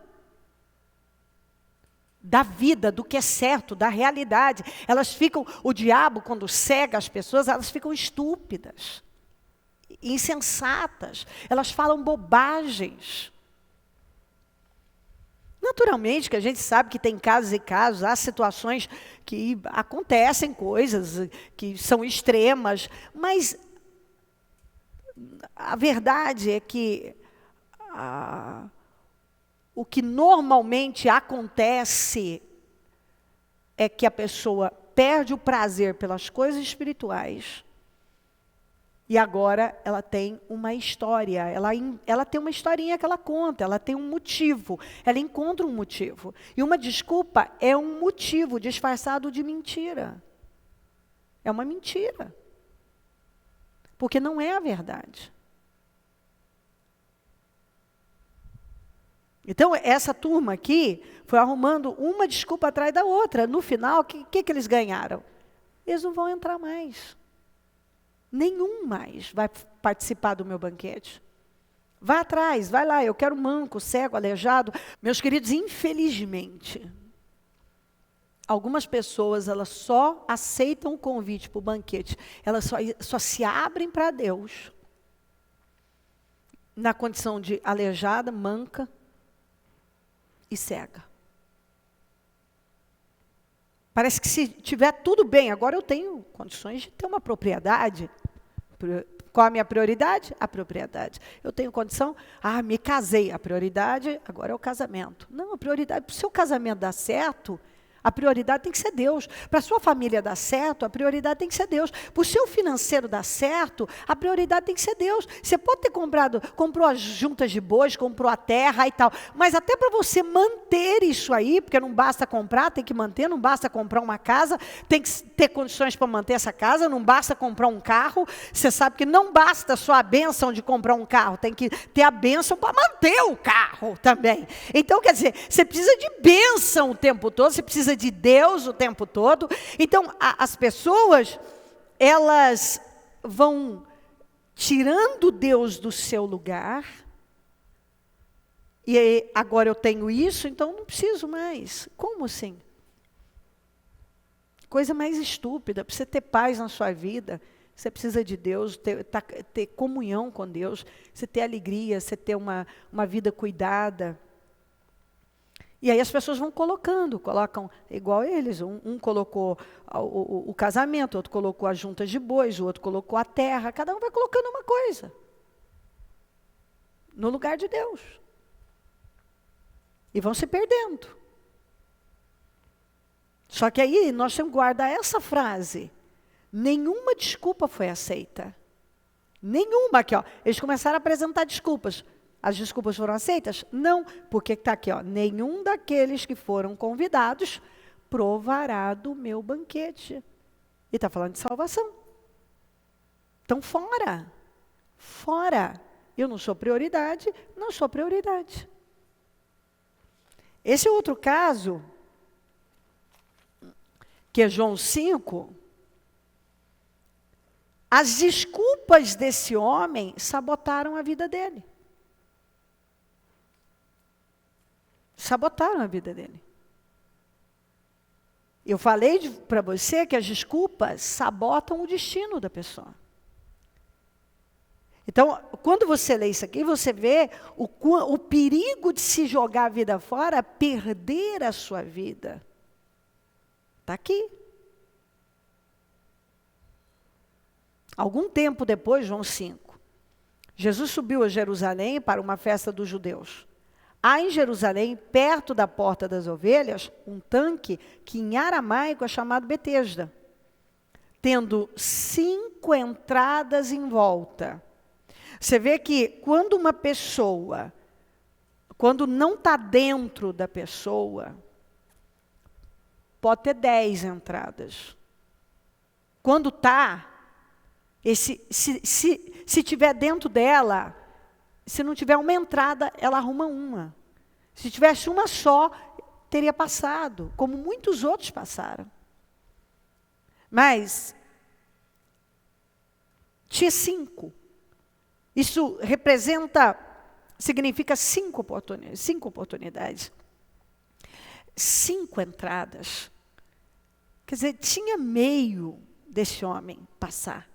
A: da vida, do que é certo, da realidade. Elas ficam, o diabo, quando cega as pessoas, elas ficam estúpidas, insensatas. Elas falam bobagens. Naturalmente que a gente sabe que tem casos e casos, há situações que acontecem coisas que são extremas, mas a verdade é que o que normalmente acontece é que a pessoa perde o prazer pelas coisas espirituais e agora ela tem uma história, ela tem uma historinha que ela conta, ela tem um motivo, ela encontra um motivo. E uma desculpa é um motivo disfarçado de mentira. É uma mentira. Porque não é a verdade. Então, essa turma aqui foi arrumando uma desculpa atrás da outra. No final, o que eles ganharam? Eles não vão entrar mais. Nenhum mais vai participar do meu banquete. Vá atrás, vai lá, eu quero manco, cego, aleijado. Meus queridos, infelizmente, algumas pessoas, elas só aceitam o convite para o banquete. Elas só se abrem para Deus na condição de aleijada, manca e cega. Parece que se tiver tudo bem, agora eu tenho condições de ter uma propriedade. Qual a minha prioridade? A propriedade. Eu tenho condição? Me casei. A prioridade agora é o casamento. Não, a prioridade, para o seu casamento dar certo, a prioridade tem que ser Deus. Para a sua família dar certo, a prioridade tem que ser Deus. Para o seu financeiro dar certo, a prioridade tem que ser Deus. Você pode ter comprou as juntas de bois, comprou a terra e tal, mas até para você manter isso aí, porque não basta comprar, tem que manter, não basta comprar uma casa, tem que ter condições para manter essa casa, não basta comprar um carro. Você sabe que não basta só a bênção de comprar um carro, tem que ter a bênção para manter o carro também. Então, quer dizer, você precisa de bênção o tempo todo, você precisa de Deus o tempo todo. Então, as pessoas, elas vão tirando Deus do seu lugar. E aí, agora eu tenho isso, então não preciso mais. Como assim? Coisa mais estúpida. Para você ter paz na sua vida, você precisa de Deus, ter comunhão com Deus, você ter alegria, você ter uma vida cuidada. E aí as pessoas vão colocam igual eles. Um colocou o casamento, outro colocou as juntas de bois, o outro colocou a terra. Cada um vai colocando uma coisa no lugar de Deus. E vão se perdendo. Só que aí nós temos que guardar essa frase. Nenhuma desculpa foi aceita. Nenhuma aqui, ó. Eles começaram a apresentar desculpas. As desculpas foram aceitas? Não, porque está aqui, ó. Nenhum daqueles que foram convidados provará do meu banquete. E está falando de salvação. Então, fora. Fora. Eu não sou prioridade, não sou prioridade. Esse outro caso, que é João 5, as desculpas desse homem sabotaram a vida dele. Sabotaram a vida dele. Eu falei para você que as desculpas sabotam o destino da pessoa. Então, quando você lê isso aqui, você vê o perigo de se jogar a vida fora, perder a sua vida. Está aqui. Algum tempo depois, João 5, Jesus subiu a Jerusalém para uma festa dos judeus. Há em Jerusalém, perto da porta das ovelhas, um tanque que em aramaico é chamado Betesda, tendo 5 entradas em volta. Você vê que quando uma pessoa, quando não está dentro da pessoa, pode ter 10 entradas. Quando está, se tiver dentro dela, se não tiver uma entrada, ela arruma uma. Se tivesse uma só, teria passado, como muitos outros passaram. Mas tinha 5. Isso significa 5 oportunidades. 5 entradas. Quer dizer, tinha meio desse homem passar.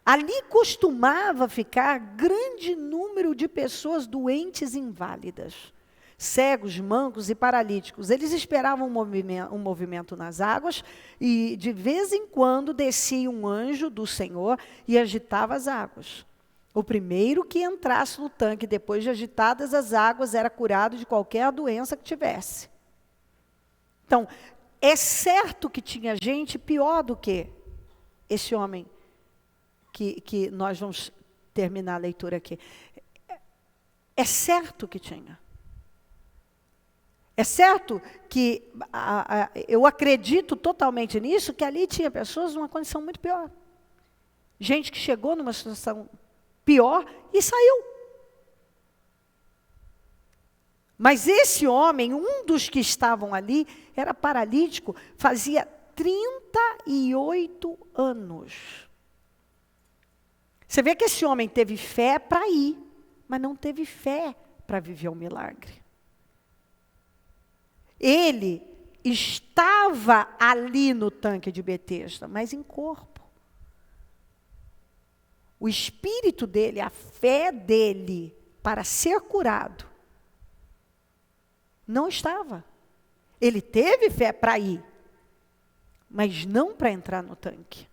A: Ali costumava ficar grande número de pessoas doentes e inválidas, cegos, mancos e paralíticos. Eles esperavam um movimento nas águas e de vez em quando descia um anjo do Senhor e agitava as águas. O primeiro que entrasse no tanque depois de agitadas as águas era curado de qualquer doença que tivesse. Então, é certo que tinha gente pior do que esse homem que nós vamos terminar a leitura aqui. É certo que tinha. É certo que eu acredito totalmente nisso, que ali tinha pessoas numa condição muito pior. Gente que chegou numa situação pior e saiu. Mas esse homem, um dos que estavam ali, era paralítico, fazia 38 anos. Você vê que esse homem teve fé para ir, mas não teve fé para viver o milagre. Ele estava ali no tanque de Betesda, mas em corpo. O espírito dele, a fé dele para ser curado, não estava. Ele teve fé para ir, mas não para entrar no tanque.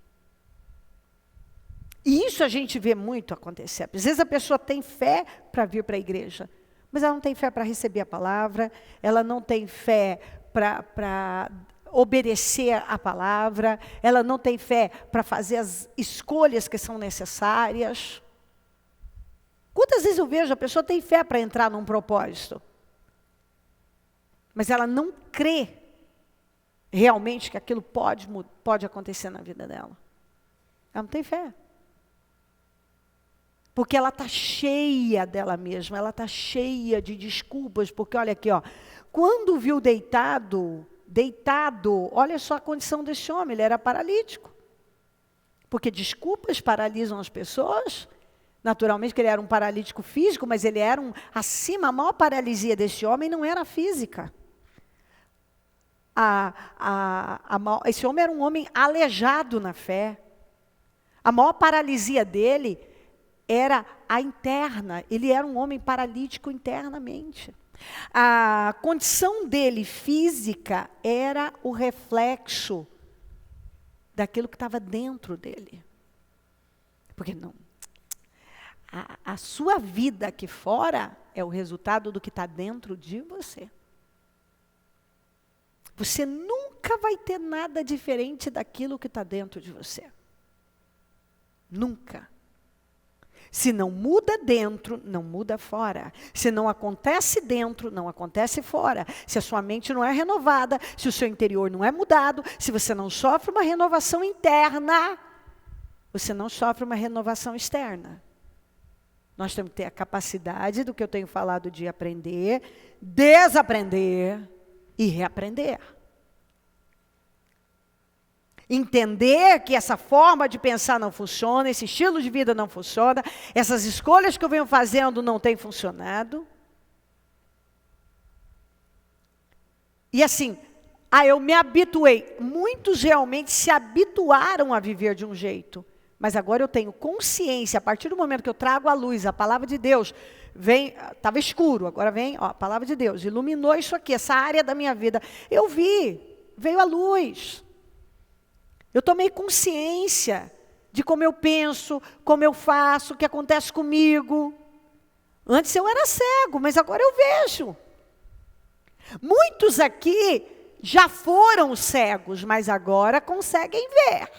A: E isso a gente vê muito acontecer. Às vezes a pessoa tem fé para vir para a igreja, mas ela não tem fé para receber a palavra, ela não tem fé para obedecer a palavra, ela não tem fé para fazer as escolhas que são necessárias. Quantas vezes eu vejo a pessoa tem fé para entrar num propósito, mas ela não crê realmente que aquilo pode acontecer na vida dela. Ela não tem fé. Porque ela está cheia dela mesma, ela está cheia de desculpas, porque olha aqui, ó, quando viu deitado, olha só a condição desse homem, ele era paralítico. Porque desculpas paralisam as pessoas, naturalmente que ele era um paralítico físico, mas ele era acima, a maior paralisia desse homem não era física. Esse homem era um homem aleijado na fé. A maior paralisia dele era a interna, ele era um homem paralítico internamente. A condição dele física era o reflexo daquilo que estava dentro dele. Porque não, a sua vida aqui fora é o resultado do que está dentro de você. Você nunca vai ter nada diferente daquilo que está dentro de você. Nunca. Se não muda dentro, não muda fora. Se não acontece dentro, não acontece fora. Se a sua mente não é renovada, se o seu interior não é mudado, se você não sofre uma renovação interna, você não sofre uma renovação externa. Nós temos que ter a capacidade do que eu tenho falado de aprender, desaprender e reaprender. Entender que essa forma de pensar não funciona, esse estilo de vida não funciona, essas escolhas que eu venho fazendo não têm funcionado. E assim, eu me habituei. Muitos realmente se habituaram a viver de um jeito. Mas agora eu tenho consciência, a partir do momento que eu trago a luz, a palavra de Deus, estava escuro, agora vem a palavra de Deus, iluminou isso aqui, essa área da minha vida. Eu vi, veio a luz. Eu tomei consciência de como eu penso, como eu faço, o que acontece comigo. Antes eu era cego, mas agora eu vejo. Muitos aqui já foram cegos, mas agora conseguem ver.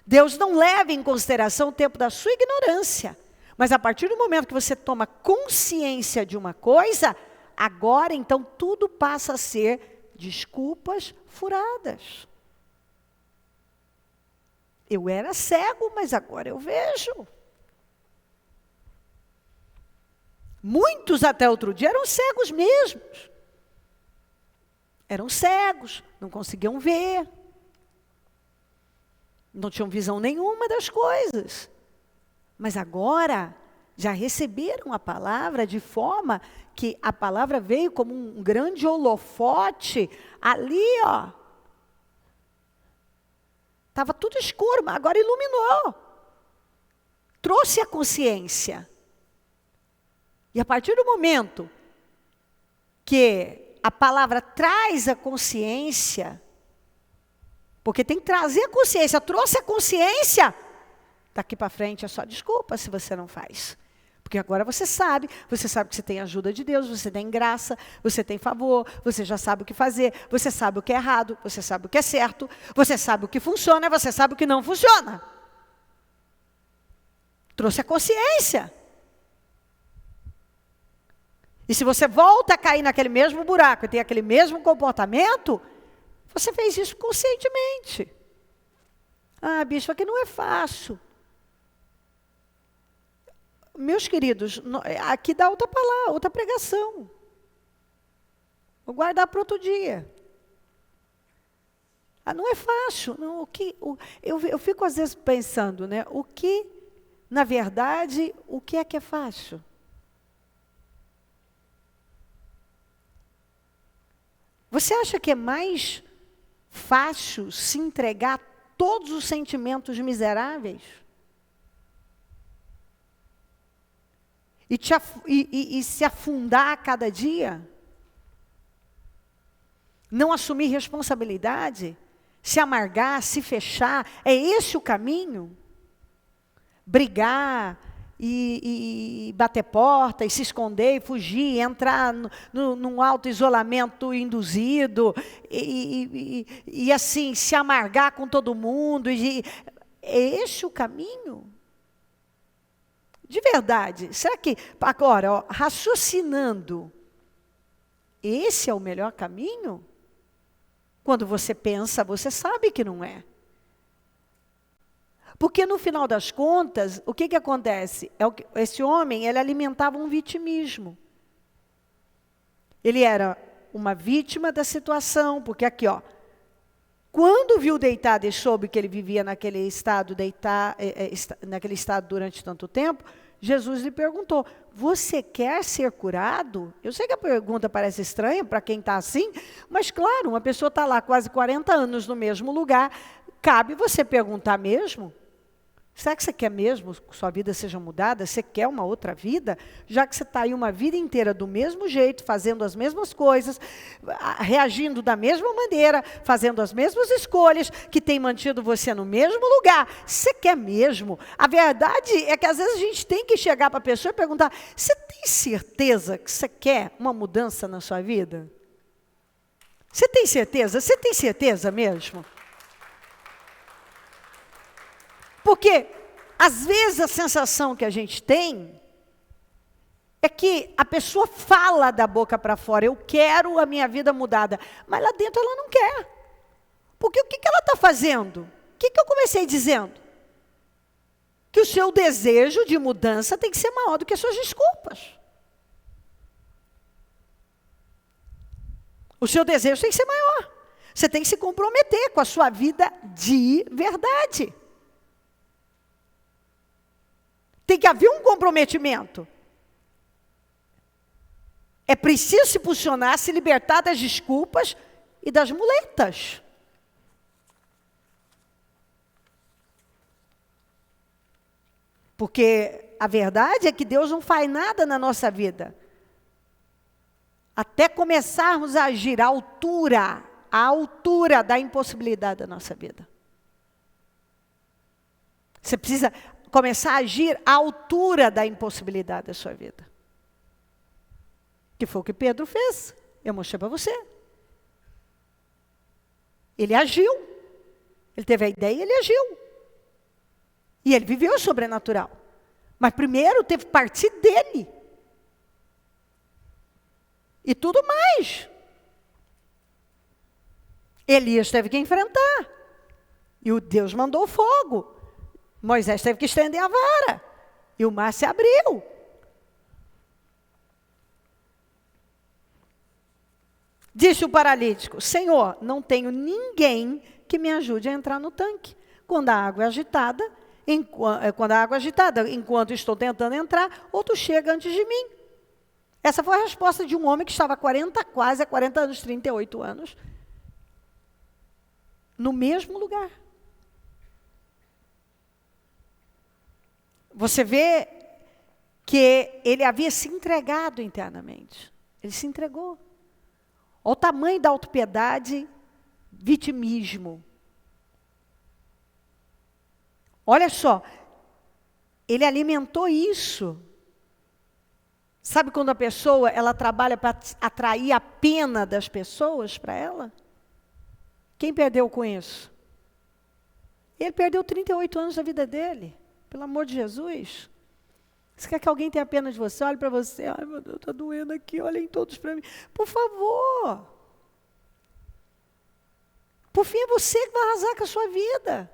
A: Deus não leva em consideração o tempo da sua ignorância. Mas a partir do momento que você toma consciência de uma coisa, agora então tudo passa a ser desculpas furadas. Eu era cego, mas agora eu vejo. Muitos até outro dia eram cegos mesmos. Eram cegos, não conseguiam ver. Não tinham visão nenhuma das coisas. Mas agora já receberam a palavra de forma que a palavra veio como um grande holofote ali, ó. Estava tudo escuro, mas agora iluminou. Trouxe a consciência. E a partir do momento que a palavra traz a consciência, porque tem que trazer a consciência, trouxe a consciência, daqui para frente é só desculpa se você não faz. Porque agora você sabe que você tem ajuda de Deus, você tem graça, você tem favor, você já sabe o que fazer, você sabe o que é errado, você sabe o que é certo, você sabe o que funciona, você sabe o que não funciona. Trouxe a consciência. E se você volta a cair naquele mesmo buraco e tem aquele mesmo comportamento, você fez isso conscientemente. Bispo, aqui não é fácil. Meus queridos, aqui dá outra palavra, outra pregação. Vou guardar para outro dia. Não é fácil. Não, eu fico às vezes pensando, né? Na verdade, o que é fácil? Você acha que é mais fácil se entregar a todos os sentimentos miseráveis? E se afundar a cada dia? Não assumir responsabilidade? Se amargar, se fechar? É esse o caminho? Brigar e bater porta, e se esconder, e fugir, entrar num auto-isolamento induzido, e assim, se amargar com todo mundo. É esse o caminho? De verdade, será que, agora, ó, raciocinando, esse é o melhor caminho? Quando você pensa, você sabe que não é. Porque no final das contas, o que acontece? Esse homem, ele alimentava um vitimismo. Ele era uma vítima da situação, porque aqui, ó, quando viu deitado e soube que ele vivia naquele estado durante tanto tempo, Jesus lhe perguntou: você quer ser curado? Eu sei que a pergunta parece estranha para quem está assim, mas claro, uma pessoa está lá quase 40 anos no mesmo lugar, cabe você perguntar mesmo? Será que você quer mesmo que sua vida seja mudada? Você quer uma outra vida? Já que você está aí uma vida inteira do mesmo jeito, fazendo as mesmas coisas, reagindo da mesma maneira, fazendo as mesmas escolhas, que tem mantido você no mesmo lugar. Você quer mesmo? A verdade é que às vezes a gente tem que chegar para a pessoa e perguntar: você tem certeza que você quer uma mudança na sua vida? Você tem certeza? Você tem certeza mesmo? Porque, às vezes, a sensação que a gente tem é que a pessoa fala da boca para fora: eu quero a minha vida mudada, mas lá dentro ela não quer. Porque o que ela está fazendo? O que eu comecei dizendo? Que o seu desejo de mudança tem que ser maior do que as suas desculpas. O seu desejo tem que ser maior. Você tem que se comprometer com a sua vida de verdade. Tem que haver um comprometimento. É preciso se posicionar, se libertar das desculpas e das muletas. Porque a verdade é que Deus não faz nada na nossa vida até começarmos a agir à altura da impossibilidade da nossa vida. Você precisa começar a agir à altura da impossibilidade da sua vida. Que foi o que Pedro fez. Eu mostrei para você. Ele agiu. Ele teve a ideia e ele agiu. E ele viveu o sobrenatural. Mas primeiro teve que partir dele. E tudo mais. Elias teve que enfrentar. E o Deus mandou fogo. Moisés teve que estender a vara. E o mar se abriu. Disse o paralítico: Senhor, não tenho ninguém que me ajude a entrar no tanque. Quando a água é agitada, enquanto estou tentando entrar, outro chega antes de mim. Essa foi a resposta de um homem que estava quase há 40 anos, 38 anos, no mesmo lugar. Você vê que ele havia se entregado internamente. Ele se entregou. Olha o tamanho da autopiedade, vitimismo. Olha só, ele alimentou isso. Sabe quando a pessoa ela trabalha para atrair a pena das pessoas para ela? Quem perdeu com isso? Ele perdeu 38 anos da vida dele. Pelo amor de Jesus. Você quer que alguém tenha pena de você? Olhe para você. Ai, meu Deus, está doendo aqui. Olhem todos para mim. Por favor. Por fim, é você que vai arrasar com a sua vida.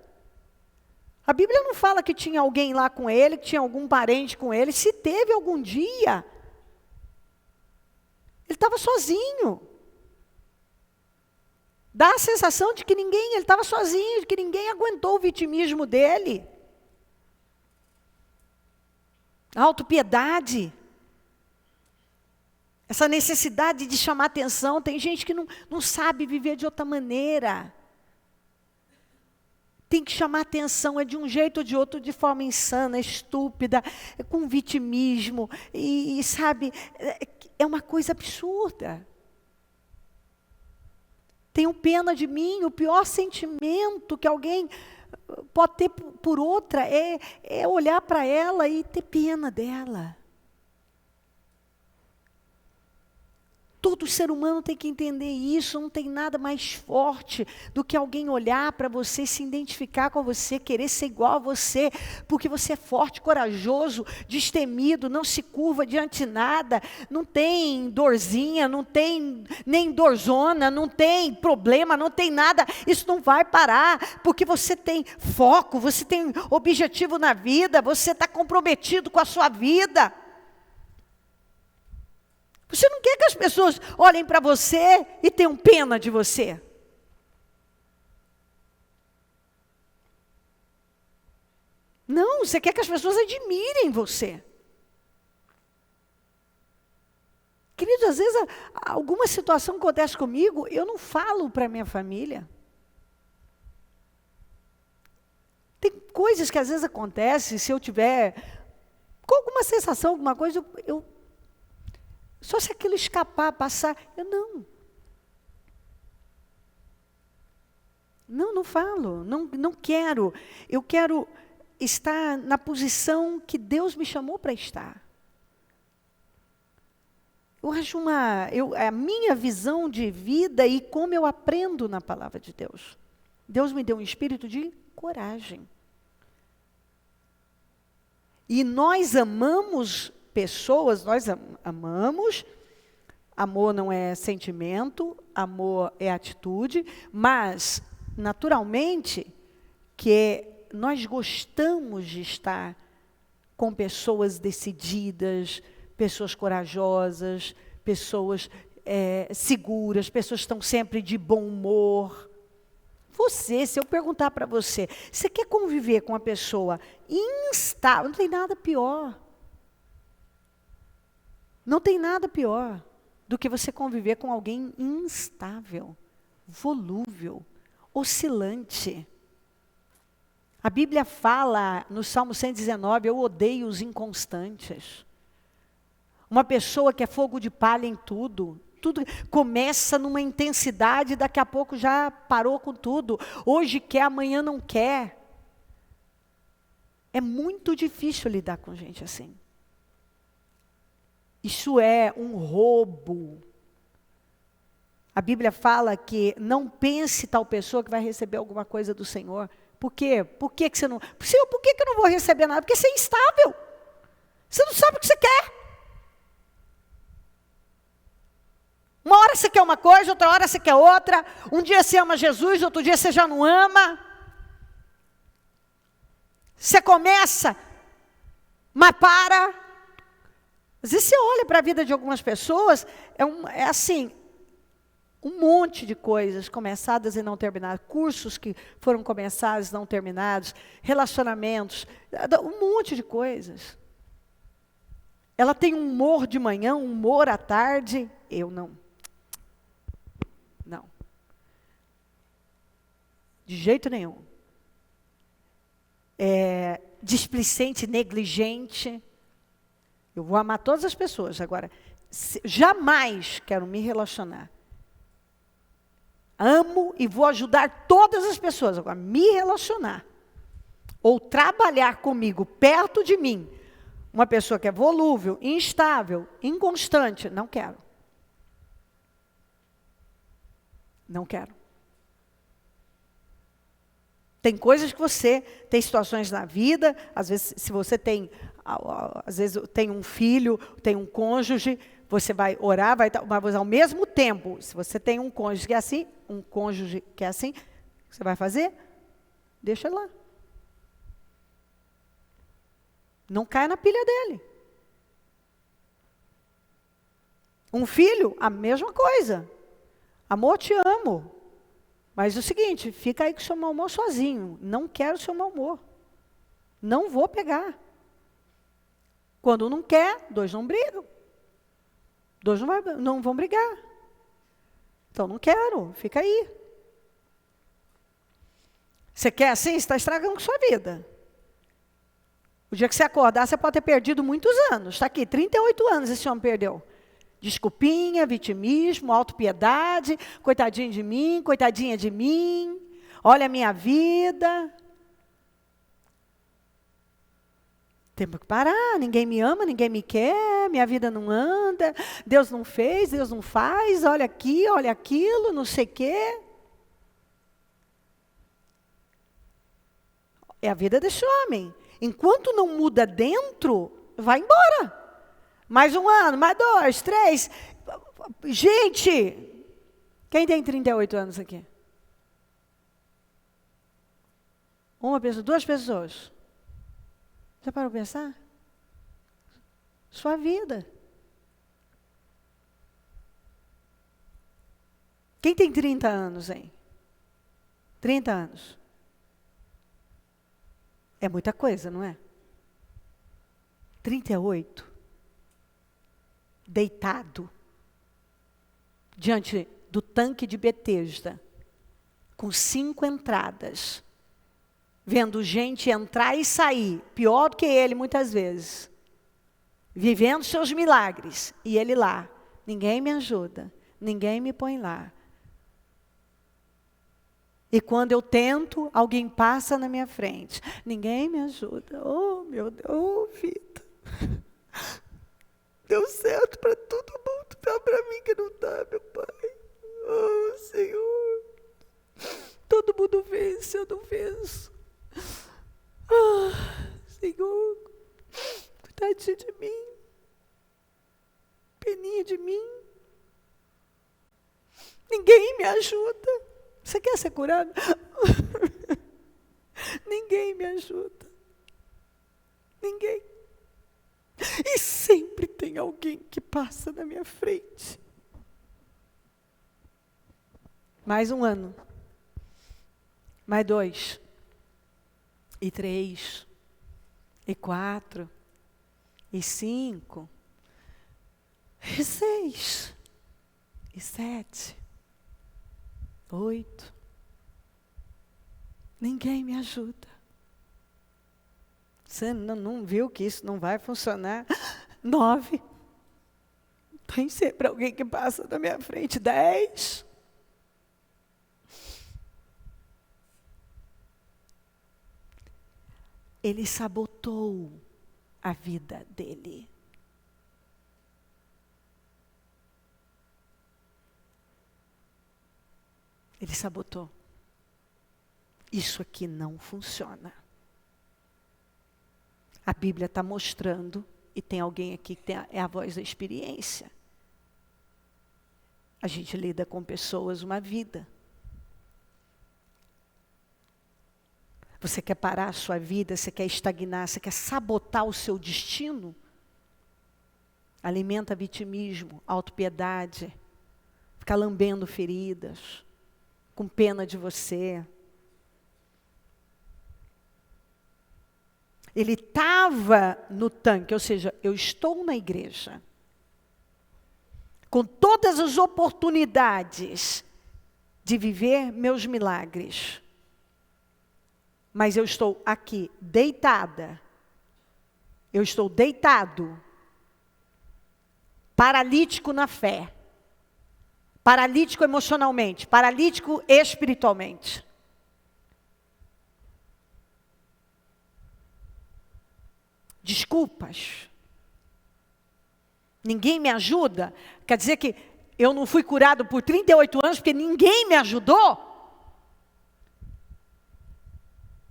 A: A Bíblia não fala que tinha alguém lá com ele, que tinha algum parente com ele. Se teve algum dia, ele estava sozinho. Dá a sensação de que ele estava sozinho, de que ninguém aguentou o vitimismo dele. A autopiedade. Essa necessidade de chamar atenção. Tem gente que não sabe viver de outra maneira. Tem que chamar atenção, é de um jeito ou de outro, de forma insana, estúpida, com vitimismo. E sabe, é uma coisa absurda. Tenho pena de mim, o pior sentimento que alguém pode ter por outra é olhar para ela e ter pena dela. Todo ser humano tem que entender isso, não tem nada mais forte do que alguém olhar para você, se identificar com você, querer ser igual a você, porque você é forte, corajoso, destemido, não se curva diante de nada, não tem dorzinha, não tem nem dorzona, não tem problema, não tem nada, isso não vai parar, porque você tem foco, você tem objetivo na vida, você está comprometido com a sua vida. Você não quer que as pessoas olhem para você e tenham pena de você. Não, você quer que as pessoas admirem você. Queridos, às vezes alguma situação acontece comigo, eu não falo para minha família. Tem coisas que às vezes acontecem, se eu tiver com alguma sensação, alguma coisa, só se aquilo escapar, passar, não falo, não quero. Eu quero estar na posição que Deus me chamou para estar. Eu acho a minha visão de vida e como eu aprendo na palavra de Deus. Deus me deu um espírito de coragem. E nós amamos pessoas, nós amamos, amor não é sentimento, amor é atitude, mas, naturalmente, que nós gostamos de estar com pessoas decididas, pessoas corajosas, pessoas seguras, pessoas que estão sempre de bom humor. Se eu perguntar para você, você quer conviver com uma pessoa instável? Não tem nada pior. Não tem nada pior do que você conviver com alguém instável, volúvel, oscilante. A Bíblia fala no Salmo 119, eu odeio os inconstantes. Uma pessoa que é fogo de palha em tudo começa numa intensidade, daqui a pouco já parou com tudo. Hoje quer, amanhã não quer. É muito difícil lidar com gente assim. Isso é um roubo. A Bíblia fala que não pense tal pessoa que vai receber alguma coisa do Senhor. Por quê? Por que você não... Senhor, por que eu não vou receber nada? Porque você é instável. Você não sabe o que você quer. Uma hora você quer uma coisa, outra hora você quer outra. Um dia você ama Jesus, outro dia você já não ama. Você começa, mas para. Às vezes você olha para a vida de algumas pessoas, é assim, um monte de coisas começadas e não terminadas, cursos que foram começados e não terminados, relacionamentos, um monte de coisas. Ela tem um humor de manhã, um humor à tarde, eu não. Não. De jeito nenhum. Displicente, negligente. Eu vou amar todas as pessoas. Agora, jamais quero me relacionar. Amo e vou ajudar todas as pessoas. Agora, me relacionar. Ou trabalhar comigo, perto de mim. Uma pessoa que é volúvel, instável, inconstante. Não quero. Não quero. Tem coisas que tem situações na vida, às vezes, se você às vezes tem um filho, tem um cônjuge, você vai orar, mas ao mesmo tempo, se você tem um cônjuge que é assim, um cônjuge que é assim, o que você vai fazer? Deixa lá. Não cai na pilha dele. Um filho, a mesma coisa. Amor, te amo. Mas é o seguinte, fica aí com o seu mau humor sozinho. Não quero o seu mau humor. Não vou pegar. Quando não quer, dois não brigam. Dois não vão brigar. Então não quero, fica aí. Você quer assim? Você está estragando com sua vida. O dia que você acordar, você pode ter perdido muitos anos. Está aqui, 38 anos esse homem perdeu. Desculpinha, vitimismo, autopiedade, coitadinho de mim, coitadinha de mim, olha a minha vida. Temos que parar, ninguém me ama, ninguém me quer, minha vida não anda, Deus não fez, Deus não faz, olha aqui, olha aquilo, não sei o quê. É a vida desse homem. Enquanto não muda dentro, vai embora. Mais um ano, mais 2, 3. Gente, quem tem 38 anos aqui? Uma pessoa, 2 pessoas. Já parou para pensar? Sua vida. Quem tem 30 anos, hein? 30 anos. É muita coisa, não é? 38. Deitado. Diante do tanque de Betesda. Com 5 entradas. Vendo gente entrar e sair. Pior do que ele, muitas vezes. Vivendo seus milagres. E ele lá. Ninguém me ajuda. Ninguém me põe lá. E quando eu tento, alguém passa na minha frente. Ninguém me ajuda. Oh, meu Deus, oh, vida. Deu certo para todo mundo. Dá para mim que não dá, meu Pai. Oh, Senhor. Todo mundo vence, eu não venço. Ah, Senhor. Cuidadinho de mim. Peninha de mim. Ninguém me ajuda. Você quer ser curado? Ninguém me ajuda. Ninguém. E sempre tem alguém que passa na minha frente. Mais um ano. Mais 2. E 3. E 4. E 5. E 6. E 7. 8. Ninguém me ajuda. Você não viu que isso não vai funcionar? 9. Tem sempre alguém que passa na minha frente. 10. Ele sabotou a vida dele. Ele sabotou. Isso aqui não funciona. A Bíblia está mostrando, e tem alguém aqui que é a voz da experiência. A gente lida com pessoas uma vida. Você quer parar a sua vida, você quer estagnar, você quer sabotar o seu destino? Alimenta vitimismo, autopiedade, fica lambendo feridas, com pena de você. Ele estava no tanque, ou seja, eu estou na igreja, com todas as oportunidades de viver meus milagres. Mas eu estou aqui, deitada. Eu estou deitado, paralítico na fé, paralítico emocionalmente, paralítico espiritualmente. Desculpas. Ninguém me ajuda. Quer dizer que eu não fui curado por 38 anos porque ninguém me ajudou?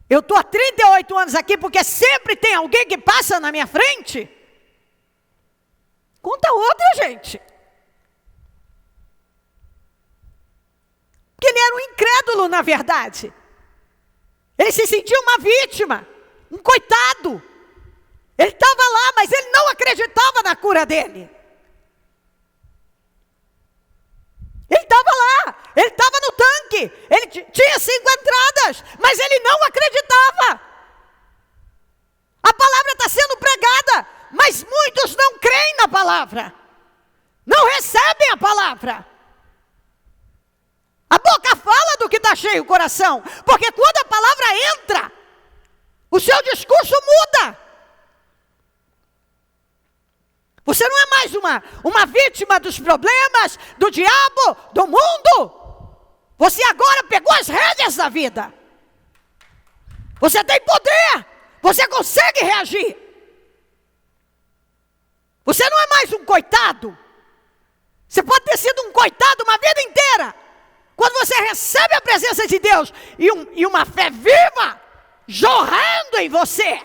A: Eu estou há 38 anos aqui porque sempre tem alguém que passa na minha frente? Conta outra, gente. Porque ele era um incrédulo, na verdade. Ele se sentia uma vítima, um coitado. Ele estava lá, mas ele não acreditava na cura dele. Ele estava lá. Ele estava no tanque, ele tinha 5 entradas, mas ele não acreditava. A palavra está sendo pregada, mas muitos não creem na palavra, não recebem a palavra. A boca fala do que está cheio o coração, porque quando a palavra entra, o seu discurso muda. Você não é mais uma vítima dos problemas, do diabo, do mundo. Você agora pegou as rédeas da vida. Você tem poder, você consegue reagir. Você não é mais um coitado. Você pode ter sido um coitado uma vida inteira. Quando você recebe a presença de Deus e uma fé viva jorrando em você,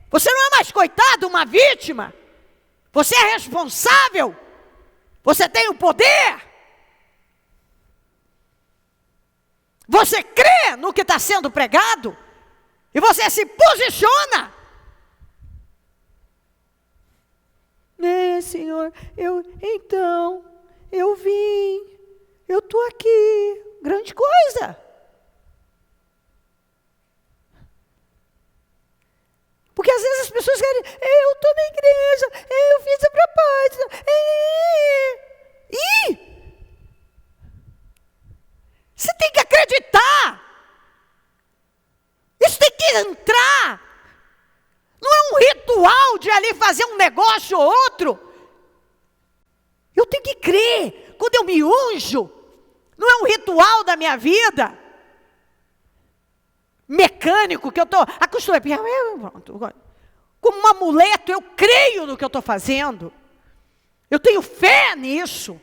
A: você não é mais coitado, uma vítima. Você é responsável. Você tem o poder. Você crê no que está sendo pregado e você se posiciona. Senhor, eu vim, eu estou aqui, grande coisa. Porque às vezes as pessoas querem, eu estou na igreja, eu fiz a proposta, você tem que acreditar. Isso tem que entrar. Não é um ritual de ali fazer um negócio ou outro. Eu tenho que crer. Quando eu me unjo, não é um ritual da minha vida mecânico que eu estou acostumado. Como um amuleto, eu creio no que eu estou fazendo. Eu tenho fé nisso.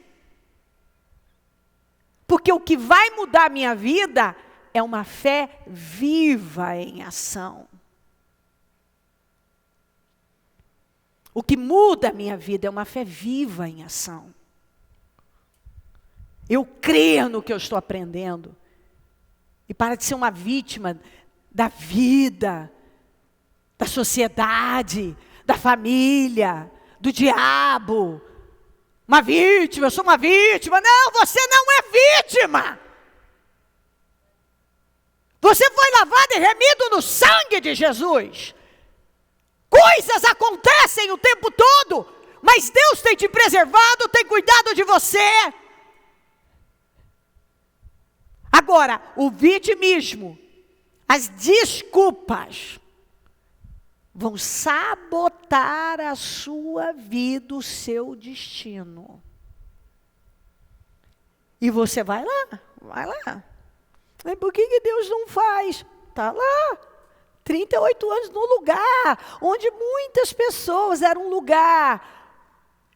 A: Porque o que vai mudar a minha vida é uma fé viva em ação. O que muda a minha vida é uma fé viva em ação. Eu creio no que eu estou aprendendo. E para de ser uma vítima da vida, da sociedade, da família, do diabo. Uma vítima, eu sou uma vítima. Não, você não é vítima. Você foi lavado e remido no sangue de Jesus. Coisas acontecem o tempo todo, mas Deus tem te preservado, tem cuidado de você. Agora, o vitimismo, as desculpas, vão sabotar a sua vida, o seu destino. E você vai lá. Mas por que Deus não faz? Está lá. 38 anos no lugar, onde muitas pessoas, era um lugar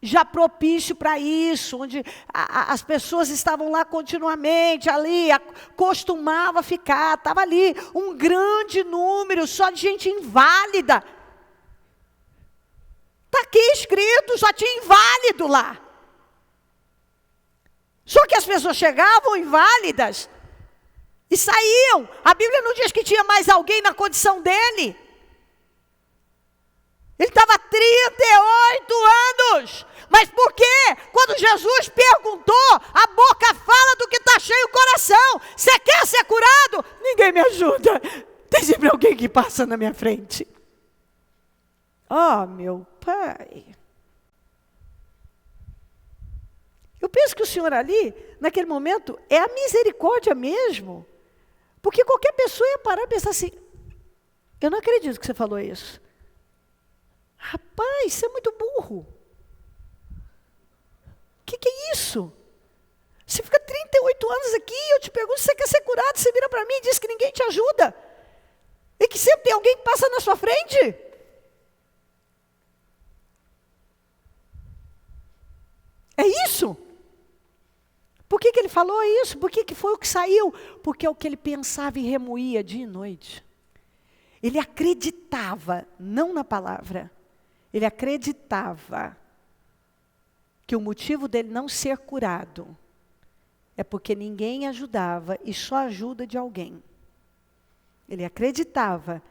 A: já propício para isso, onde as pessoas estavam lá continuamente, ali, costumava ficar, estava ali um grande número, só de gente inválida. Está aqui escrito, só tinha inválido lá. Só que as pessoas chegavam inválidas e saíam. A Bíblia não diz que tinha mais alguém na condição dele. Ele estava 38 anos. Mas por quê? Quando Jesus perguntou, a boca fala do que está cheio o coração. Você quer ser curado? Ninguém me ajuda. Tem sempre alguém que passa na minha frente. Oh, meu Pai. Eu penso que o Senhor ali, naquele momento, é a misericórdia mesmo. Porque qualquer pessoa ia parar e pensar assim, eu não acredito que você falou isso. Rapaz, você é muito burro. O que é isso? Você fica 38 anos aqui, eu te pergunto se você quer ser curado, você vira para mim e diz que ninguém te ajuda. E que sempre tem alguém que passa na sua frente. É isso? Por que ele falou isso? Por que foi o que saiu? Porque é o que ele pensava e remoía dia e noite. Ele acreditava, não na palavra, ele acreditava que o motivo dele não ser curado é porque ninguém ajudava e só ajuda de alguém. Ele acreditava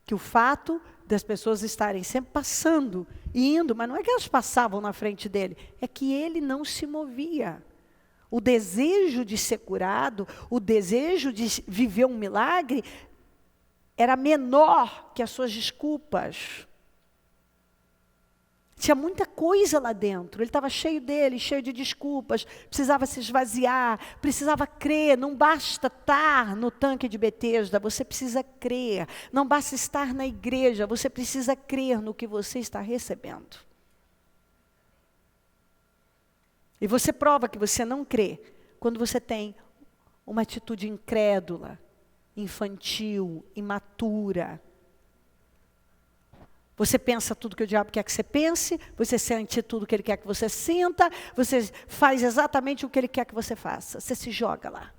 A: que o fato das pessoas estarem sempre passando e indo, mas não é que elas passavam na frente dele, é que ele não se movia. o desejo de ser curado, o desejo de viver um milagre, era menor que as suas desculpas. Tinha muita coisa lá dentro, ele estava cheio dele, cheio de desculpas, precisava se esvaziar, precisava crer, não basta estar no tanque de Betesda, você precisa crer. Não basta estar na igreja, você precisa crer no que você está recebendo. E você prova que você não crê quando você tem uma atitude incrédula, infantil, imatura. Você pensa tudo que o diabo quer que você pense, você sente tudo que ele quer que você sinta, você faz exatamente o que ele quer que você faça. Você se joga lá.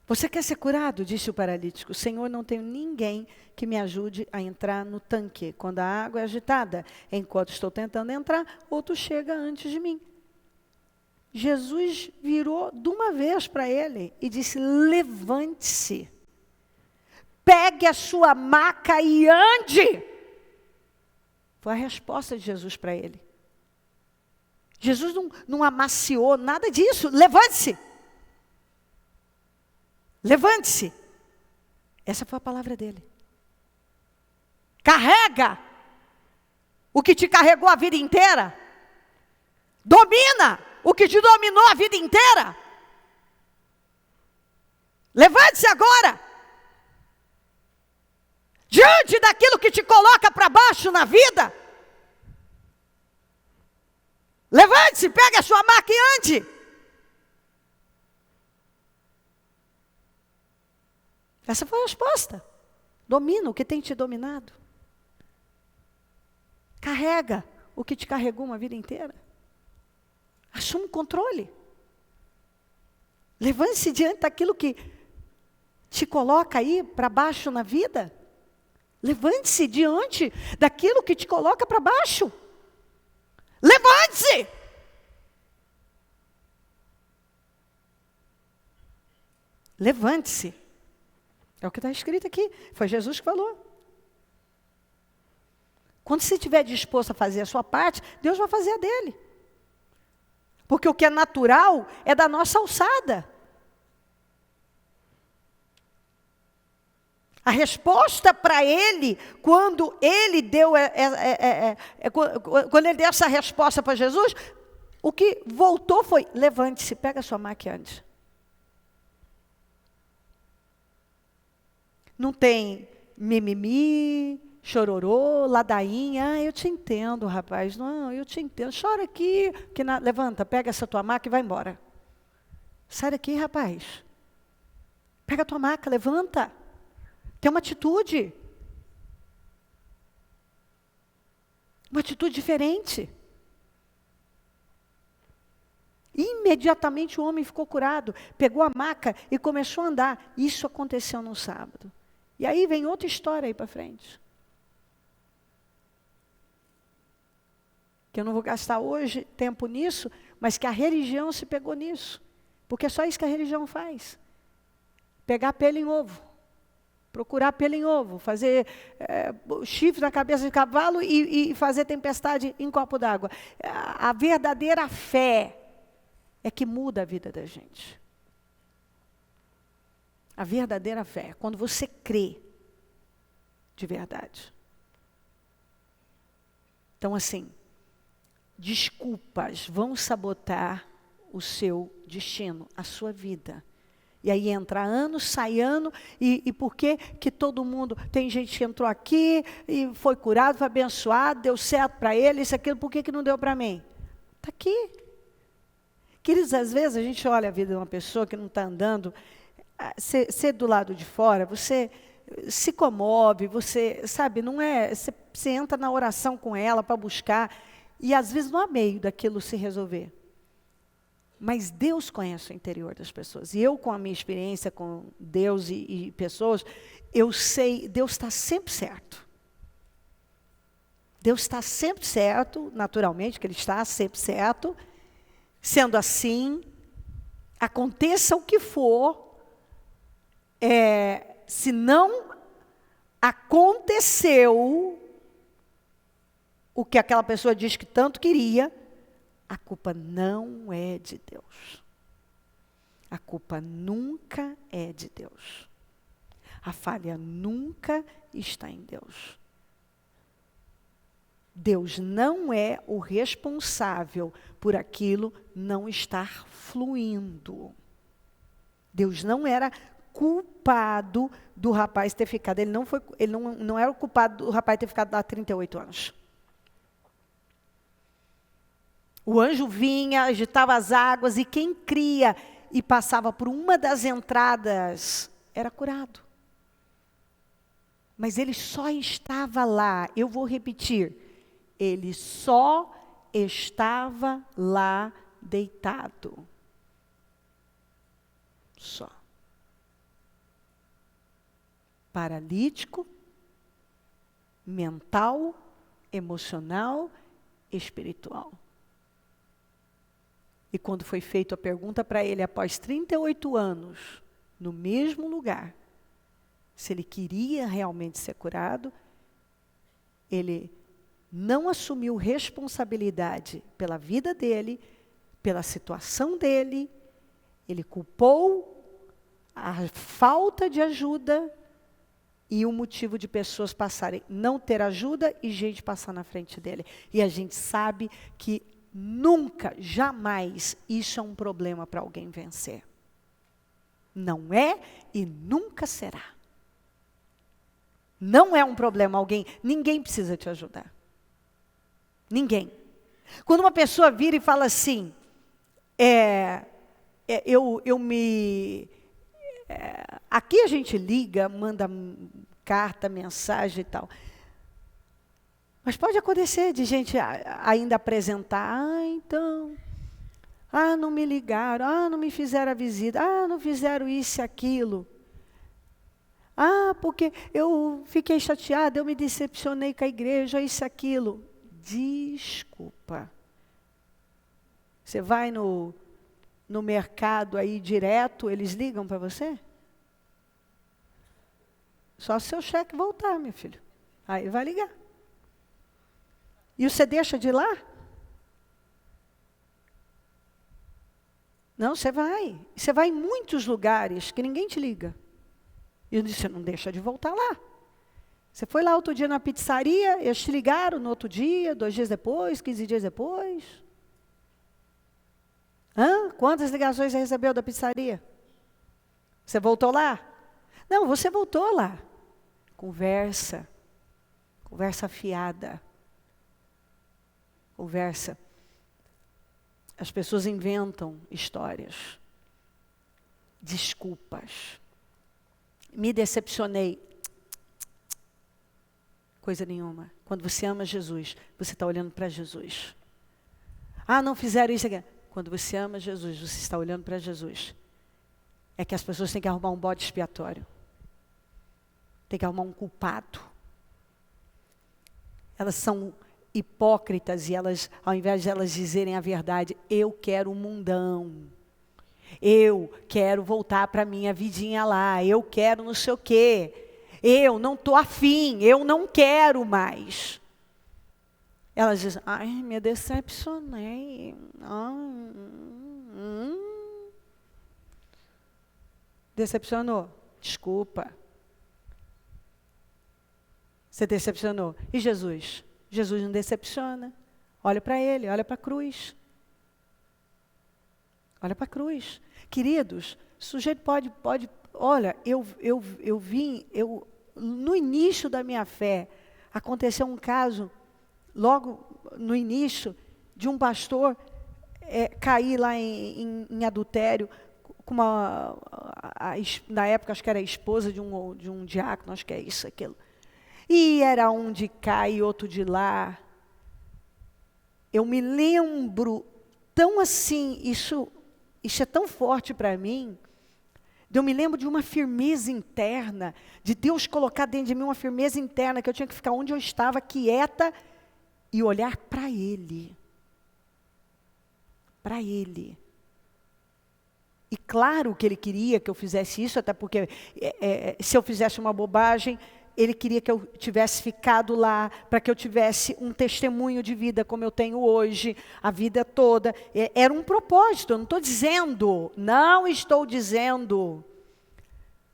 A: Você quer ser curado? Disse o paralítico. Senhor, não tenho ninguém que me ajude a entrar no tanque. Quando a água é agitada, enquanto estou tentando entrar, outro chega antes de mim. Jesus virou de uma vez para ele e disse, levante-se, pegue a sua maca e ande. Foi a resposta de Jesus para ele. Jesus não amaciou nada disso, levante-se. Levante-se. Essa foi a palavra dele. Carrega o que te carregou a vida inteira. Domina o que te dominou a vida inteira. Levante-se agora. Diante daquilo que te coloca para baixo na vida. Levante-se, pegue a sua maca e ande. Essa foi a resposta. Domina o que tem te dominado. Carrega o que te carregou uma vida inteira. Assuma o controle. Levante-se diante daquilo que te coloca aí para baixo na vida. Levante-se diante daquilo que te coloca para baixo. Levante-se! Levante-se. É o que está escrito aqui. Foi Jesus que falou. Quando você estiver disposto a fazer a sua parte, Deus vai fazer a dele. Porque o que é natural é da nossa alçada. A resposta para ele, quando ele deu quando ele deu essa resposta para Jesus, o que voltou foi, levante-se, pega a sua maca e ande. Não tem mimimi, chororô, ladainha. Eu te entendo, rapaz. Não, eu te entendo. Chora aqui. Levanta, pega essa tua maca e vai embora. Sai daqui, rapaz. Pega a tua maca, levanta. Tem uma atitude. Uma atitude diferente. Imediatamente o homem ficou curado. Pegou a maca e começou a andar. Isso aconteceu no sábado. E aí vem outra história aí para frente. Que eu não vou gastar hoje tempo nisso, mas que a religião se pegou nisso. Porque é só isso que a religião faz. Pegar pelo em ovo. Procurar pelo em ovo. Fazer chifre na cabeça de cavalo e fazer tempestade em copo d'água. A verdadeira fé é que muda a vida da gente. A verdadeira fé, quando você crê de verdade. Então, assim, desculpas vão sabotar o seu destino, a sua vida. E aí entra ano, sai ano, e por que todo mundo, tem gente que entrou aqui e foi curado, foi abençoado, deu certo para ele, isso, aquilo, por que não deu para mim? Está aqui. Queridos, às vezes a gente olha a vida de uma pessoa que não está andando, ser do lado de fora, você se comove, você, sabe, não é, você entra na oração com ela para buscar, e às vezes não há meio daquilo se resolver. Mas Deus conhece o interior das pessoas. E eu, com a minha experiência com Deus e pessoas, eu sei, Deus está sempre certo. Deus está sempre certo, naturalmente, que Ele está sempre certo. Sendo assim, aconteça o que for, se não aconteceu, o que aquela pessoa diz que tanto queria, a culpa não é de Deus. A culpa nunca é de Deus. A falha nunca está em Deus. Deus não é o responsável por aquilo não estar fluindo. Deus não era culpado do rapaz ter ficado, ele não era o culpado do rapaz ter ficado lá 38 anos. O anjo vinha, agitava as águas, e quem cria e passava por uma das entradas era curado. Mas ele só estava lá, eu vou repetir, ele só estava lá deitado. Só. Paralítico, mental, emocional, espiritual. E quando foi feita a pergunta para ele, após 38 anos, no mesmo lugar, se ele queria realmente ser curado, ele não assumiu responsabilidade pela vida dele, pela situação dele, ele culpou a falta de ajuda e o motivo de pessoas passarem, não ter ajuda e gente passar na frente dele. E a gente sabe que nunca, jamais, isso é um problema para alguém vencer. Não é e nunca será. Não é um problema ninguém precisa te ajudar. Ninguém. Quando uma pessoa vira e fala assim, aqui a gente liga, manda carta, mensagem e tal. Mas pode acontecer de gente ainda apresentar, então, não me ligaram, não me fizeram a visita, não fizeram isso e aquilo. Porque eu fiquei chateada, eu me decepcionei com a igreja, isso e aquilo. Desculpa. Você vai no mercado aí direto, eles ligam para você? Só se seu cheque voltar, meu filho. Aí vai ligar. E você deixa de ir lá? Não, você vai. Você vai em muitos lugares que ninguém te liga. E você não deixa de voltar lá. Você foi lá outro dia na pizzaria, eles te ligaram no outro dia, 2 dias depois, 15 dias depois. Quantas ligações você recebeu da pizzaria? Você voltou lá? Não, você voltou lá. Conversa fiada. Conversa. As pessoas inventam histórias. Desculpas. Me decepcionei. Coisa nenhuma. Quando você ama Jesus, você está olhando para Jesus. Não fizeram isso aqui. Quando você ama Jesus, você está olhando para Jesus. É que as pessoas têm que arrumar um bode expiatório. Tem que arrumar um culpado. Elas são hipócritas e elas, ao invés de elas dizerem a verdade, eu quero um mundão. Eu quero voltar para a minha vidinha lá. Eu quero não sei o quê. Eu não estou afim. Eu não quero mais. Elas dizem, me decepcionei. Decepcionou? Desculpa. Você decepcionou. E Jesus? Jesus não decepciona. Olha para ele, olha para a cruz. Olha para a cruz. Queridos, o sujeito pode olha, no início da minha fé, aconteceu um caso, logo no início, de um pastor cair lá em adultério, com na época, acho que era a esposa de um diácono, acho que é isso, aquilo. E era um de cá e outro de lá. Eu me lembro, tão assim, isso é tão forte para mim. Eu me lembro de uma firmeza interna, de Deus colocar dentro de mim uma firmeza interna, que eu tinha que ficar onde eu estava, quieta, e olhar para Ele. Para Ele. E claro que Ele queria que eu fizesse isso, até porque se eu fizesse uma bobagem, Ele queria que eu tivesse ficado lá, para que eu tivesse um testemunho de vida como eu tenho hoje, a vida toda. Era um propósito, eu não estou dizendo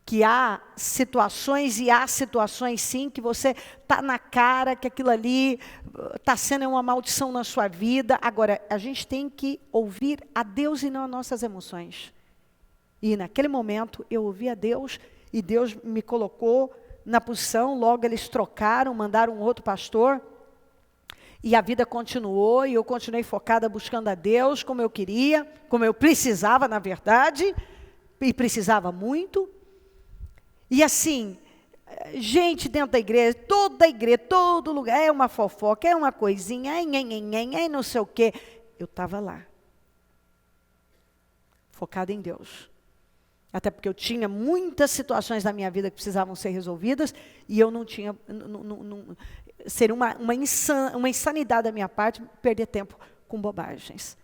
A: que há situações sim, que você está na cara, que aquilo ali está sendo uma maldição na sua vida. Agora, a gente tem que ouvir a Deus e não as nossas emoções. E naquele momento, eu ouvi a Deus, e Deus me colocou na posição, logo eles trocaram, mandaram um outro pastor, e a vida continuou, e eu continuei focada buscando a Deus, como eu queria, como eu precisava, na verdade, e precisava muito. E assim, gente dentro da igreja, todo lugar, é uma fofoca, é uma coisinha, é não sei o quê. Eu estava lá, focada em Deus. Até porque eu tinha muitas situações na minha vida que precisavam ser resolvidas, e eu não tinha, seria uma insanidade da minha parte perder tempo com bobagens.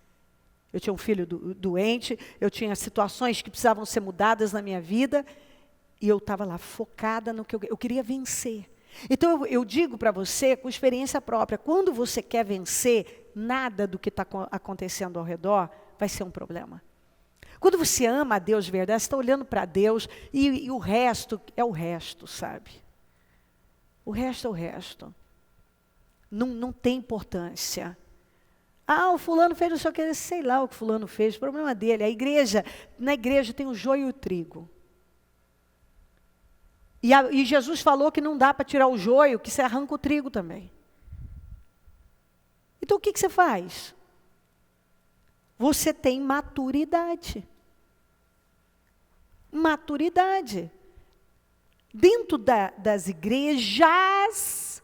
A: Eu tinha um filho doente, eu tinha situações que precisavam ser mudadas na minha vida, e eu estava lá focada no que eu queria vencer. Então eu digo para você, com experiência própria, quando você quer vencer, nada do que está acontecendo ao redor vai ser um problema. Quando você ama a Deus de verdade, você está olhando para Deus, e o resto é o resto, sabe? O resto é o resto. Não tem importância. O fulano fez não sei o que, sei lá o que fulano fez, o problema dele. Na igreja tem o joio e o trigo. E Jesus falou que não dá para tirar o joio, que você arranca o trigo também. Então o que você faz? Você tem maturidade. Maturidade. Dentro das igrejas,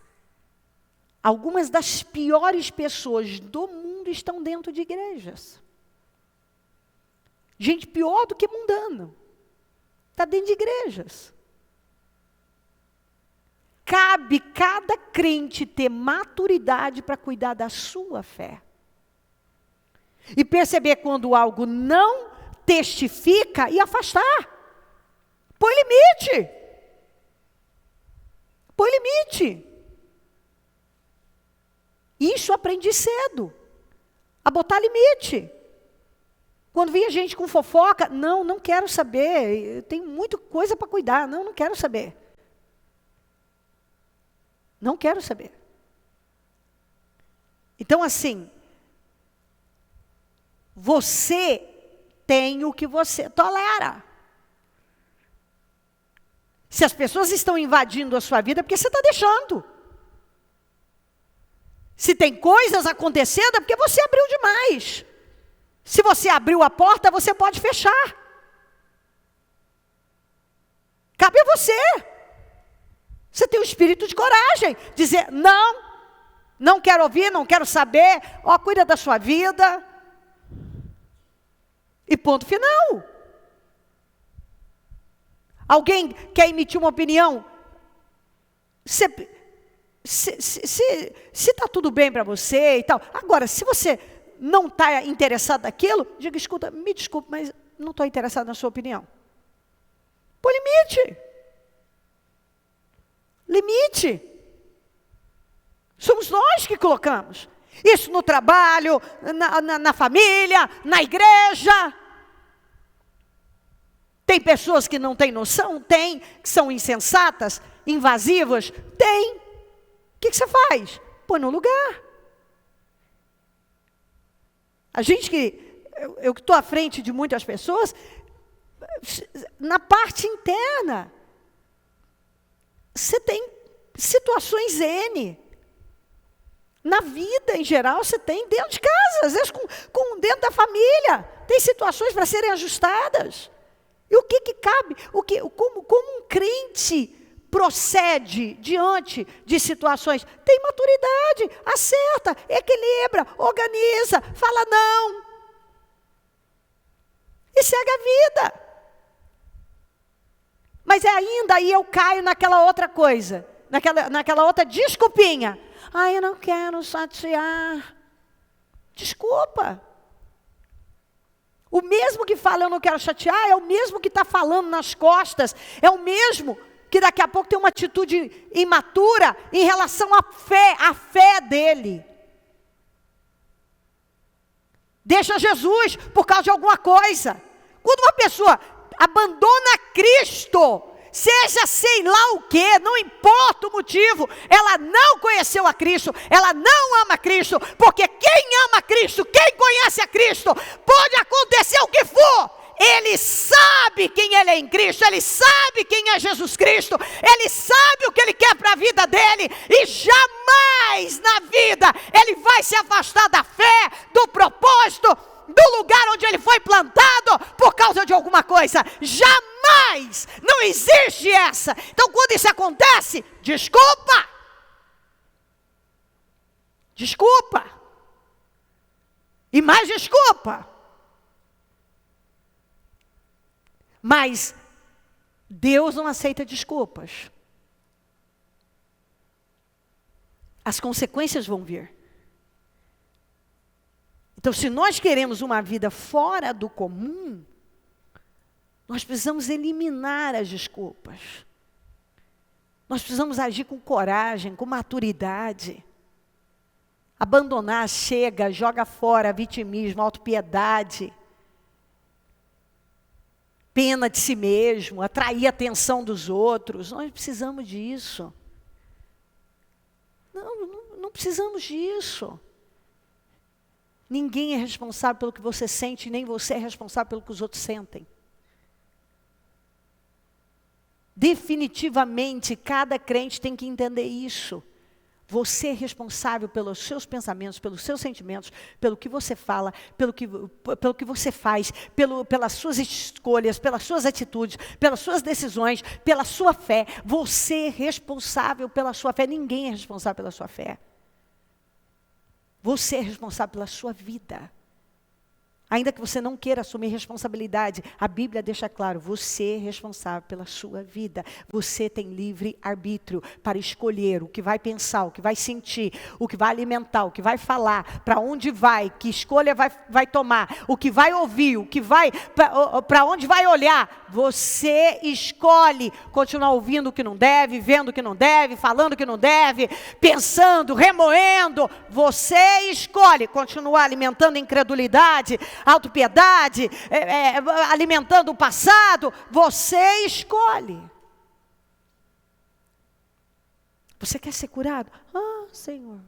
A: algumas das piores pessoas do mundo estão dentro de igrejas. Gente pior do que mundano. Está dentro de igrejas. Cabe cada crente ter maturidade para cuidar da sua fé. E perceber quando algo não testifica e afastar. Põe limite. Põe limite. Isso eu aprendi cedo. A botar limite. Quando vinha gente com fofoca, não quero saber. Eu tenho muita coisa para cuidar. Não quero saber. Não quero saber. Então, assim, você tem o que você tolera. Se as pessoas estão invadindo a sua vida, é porque você está deixando. Se tem coisas acontecendo, é porque você abriu demais. Se você abriu a porta, você pode fechar. Cabe a você. Você tem o espírito de coragem. Dizer, não quero ouvir, não quero saber. Cuida da sua vida. E ponto final. Alguém quer emitir uma opinião? Se está tudo bem para você e tal. Agora, se você não está interessado naquilo, diga, escuta, me desculpe, mas não estou interessado na sua opinião. Põe limite. Limite. Somos nós que colocamos. Isso no trabalho, na família, na igreja. Tem pessoas que não têm noção? Tem. Que são insensatas, invasivas? Tem. O que você faz? Põe no lugar. A gente que... Eu que estou à frente de muitas pessoas, na parte interna, você tem situações N. Na vida, em geral, você tem dentro de casa, às vezes dentro da família. Tem situações para serem ajustadas. E o que cabe? Como um crente procede diante de situações? Tem maturidade, acerta, equilibra, organiza, fala não. E segue a vida. Mas ainda aí eu caio naquela outra coisa, naquela outra desculpinha. Eu não quero chatear. Desculpa. O mesmo que fala eu não quero chatear, é o mesmo que está falando nas costas, é o mesmo que daqui a pouco tem uma atitude imatura em relação à fé dele. Deixa Jesus por causa de alguma coisa. Quando uma pessoa abandona Cristo, seja sei lá o que, não importa o motivo, ela não conheceu a Cristo, ela não ama Cristo, porque quem ama Cristo, quem conhece a Cristo, pode acontecer o que for, ele sabe quem ele é em Cristo, ele sabe quem é Jesus Cristo, ele sabe o que ele quer para a vida dele, e jamais na vida ele vai se afastar da fé, do propósito, do lugar onde ele foi plantado, por causa de alguma coisa. Jamais, não existe essa. Então quando isso acontece, desculpa, e mais desculpa, mas Deus não aceita desculpas. As consequências vão vir. Então, se nós queremos uma vida fora do comum, nós precisamos eliminar as desculpas. Nós precisamos agir com coragem, com maturidade. Abandonar, chega, joga fora vitimismo, autopiedade, pena de si mesmo, atrair a atenção dos outros. Nós precisamos disso. Não precisamos disso. Ninguém é responsável pelo que você sente, nem você é responsável pelo que os outros sentem. Definitivamente, cada crente tem que entender isso. Você é responsável pelos seus pensamentos, pelos seus sentimentos, pelo que você fala, pelo que você faz, pelas suas escolhas, pelas suas atitudes, pelas suas decisões, pela sua fé. Você é responsável pela sua fé, ninguém é responsável pela sua fé. Você é responsável pela sua vida. Ainda que você não queira assumir responsabilidade, a Bíblia deixa claro, você é responsável pela sua vida. Você tem livre arbítrio para escolher o que vai pensar, o que vai sentir, o que vai alimentar, o que vai falar, para onde vai, que escolha vai tomar, o que vai ouvir, o que vai, para onde vai olhar. Você escolhe continuar ouvindo o que não deve, vendo o que não deve, falando o que não deve, pensando, remoendo. Você escolhe continuar alimentando incredulidade, autopiedade, alimentando o passado. Você escolhe. Você quer ser curado? Ah, Senhor,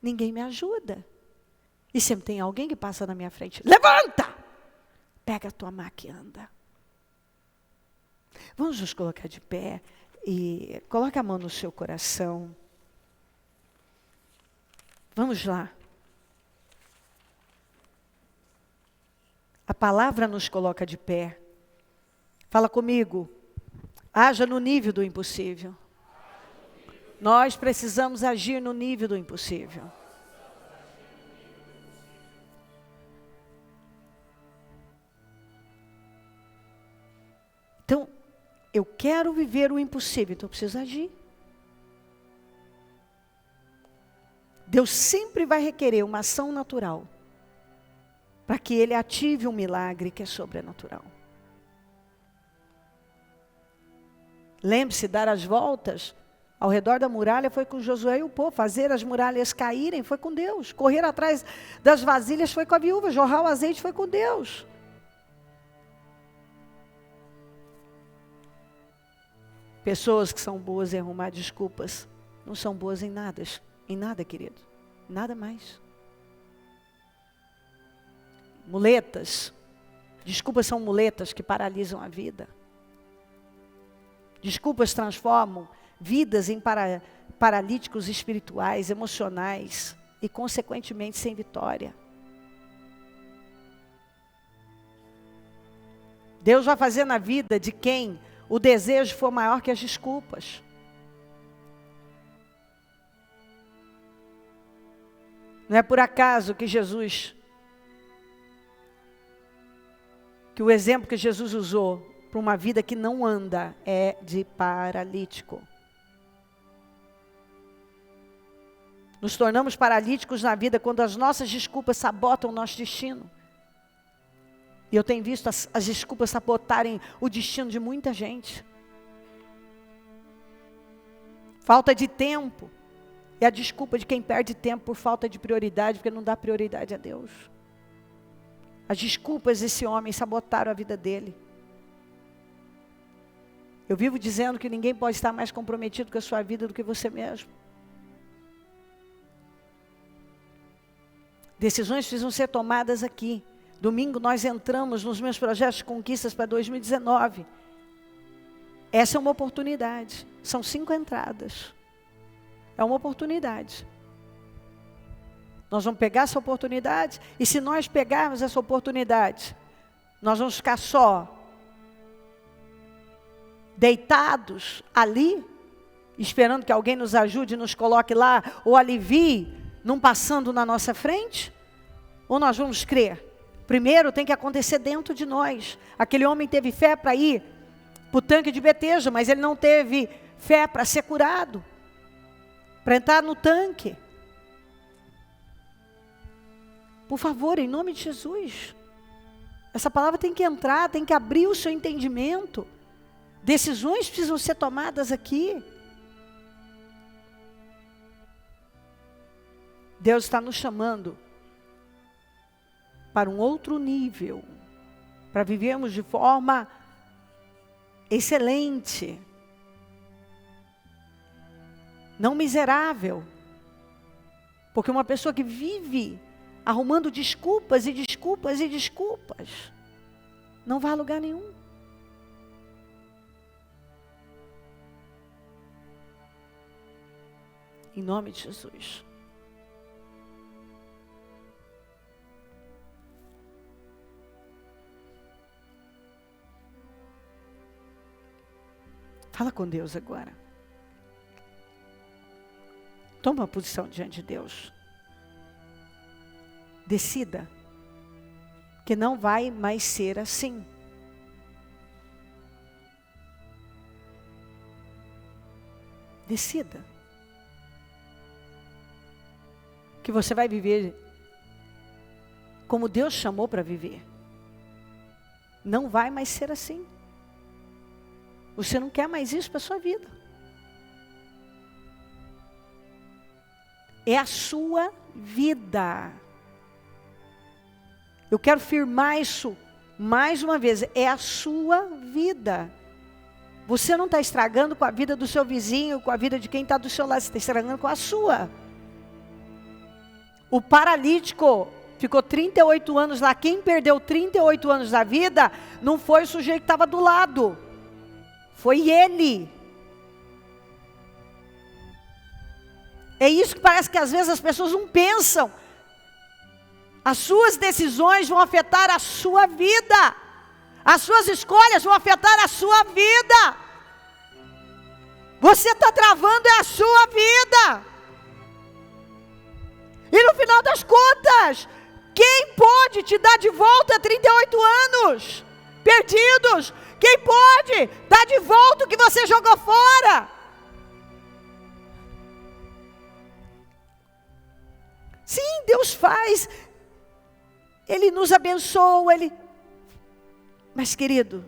A: ninguém me ajuda. E sempre tem alguém que passa na minha frente. Levanta! Pega a tua maca e anda. Vamos nos colocar de pé e coloque a mão no seu coração. Vamos lá. A palavra nos coloca de pé. Fala comigo. Haja no nível do impossível. Nós precisamos agir no nível do impossível. Então, eu quero viver o impossível, então eu preciso agir. Deus sempre vai requerer uma ação natural para que Ele ative um milagre que é sobrenatural. Lembre-se, dar as voltas ao redor da muralha foi com Josué e o povo. Fazer as muralhas caírem foi com Deus. Correr atrás das vasilhas foi com a viúva. Jorrar o azeite foi com Deus. Pessoas que são boas em arrumar desculpas não são boas em nada, querido. Nada mais. Muletas. Desculpas são muletas que paralisam a vida. Desculpas transformam vidas em paralíticos espirituais, emocionais e, consequentemente, sem vitória. Deus vai fazer na vida de quem o desejo for maior que as desculpas. Não é por acaso que o exemplo que Jesus usou para uma vida que não anda é de paralítico. Nos tornamos paralíticos na vida quando as nossas desculpas sabotam o nosso destino. E eu tenho visto as desculpas sabotarem o destino de muita gente. falta de tempo. É a desculpa de quem perde tempo por falta de prioridade, porque não dá prioridade a Deus. As desculpas desse homem sabotaram a vida dele. Eu vivo dizendo que ninguém pode estar mais comprometido com a sua vida do que você mesmo. Decisões precisam ser tomadas aqui. Domingo nós entramos nos meus projetos de conquistas para 2019. Essa é uma oportunidade. São 5 entradas. É uma oportunidade. Nós vamos pegar essa oportunidade, e se nós pegarmos essa oportunidade, nós vamos ficar só deitados ali, esperando que alguém nos ajude, nos coloque lá, ou alivie, não passando na nossa frente? Ou nós vamos crer? Primeiro tem que acontecer dentro de nós. Aquele homem teve fé para ir para o tanque de Betesda, mas ele não teve fé para ser curado, para entrar no tanque. Por favor, em nome de Jesus, essa palavra tem que entrar, tem que abrir o seu entendimento. Decisões precisam ser tomadas aqui. Deus está nos chamando para um outro nível, para vivermos de forma excelente, não miserável, porque uma pessoa que vive arrumando desculpas e desculpas e desculpas, não vai a lugar nenhum. Em nome de Jesus. Fala com Deus agora. Toma uma posição diante de Deus. Decida que não vai mais ser assim. Decida que você vai viver como Deus chamou para viver. Não vai mais ser assim. Você não quer mais isso para a sua vida. É a sua vida. Eu quero firmar isso mais uma vez. É a sua vida. Você não está estragando com a vida do seu vizinho, com a vida de quem está do seu lado. Você está estragando com a sua. O paralítico ficou 38 anos lá. Quem perdeu 38 anos da vida não foi o sujeito que estava do lado. Foi ele. É isso que parece que às vezes as pessoas não pensam. As suas decisões vão afetar a sua vida. As suas escolhas vão afetar a sua vida. Você está travando a sua vida. E no final das contas, quem pode te dar de volta 38 anos perdidos? Quem pode dar de volta o que você jogou fora? Sim, Deus faz. Ele nos abençoa, Mas querido,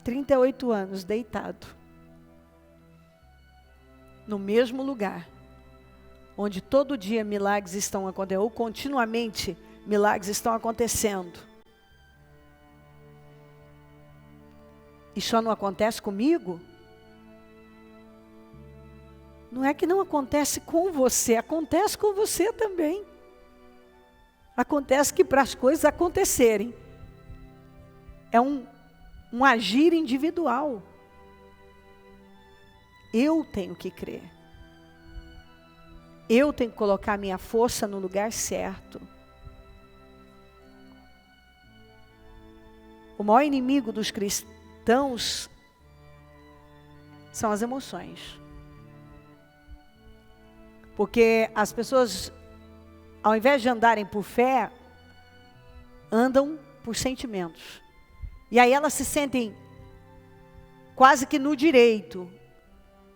A: 38 anos deitado, no mesmo lugar, onde todo dia milagres estão acontecendo, ou continuamente milagres estão acontecendo. E só não acontece comigo? Não é que não acontece com você, acontece com você também. Acontece que para as coisas acontecerem, é um agir individual. Eu tenho que crer. Eu tenho que colocar minha força no lugar certo. O maior inimigo dos cristãos são as emoções. Porque as pessoas, ao invés de andarem por fé, andam por sentimentos. E aí elas se sentem quase que no direito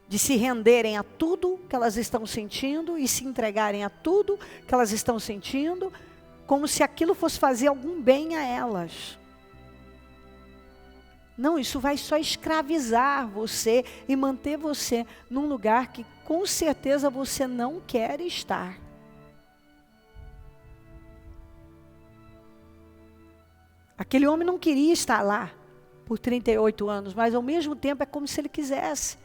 A: de se renderem a tudo que elas estão sentindo e se entregarem a tudo que elas estão sentindo, como se aquilo fosse fazer algum bem a elas. Não, isso vai só escravizar você e manter você num lugar que com certeza você não quer estar. Aquele homem não queria estar lá por 38 anos, mas ao mesmo tempo é como se ele quisesse.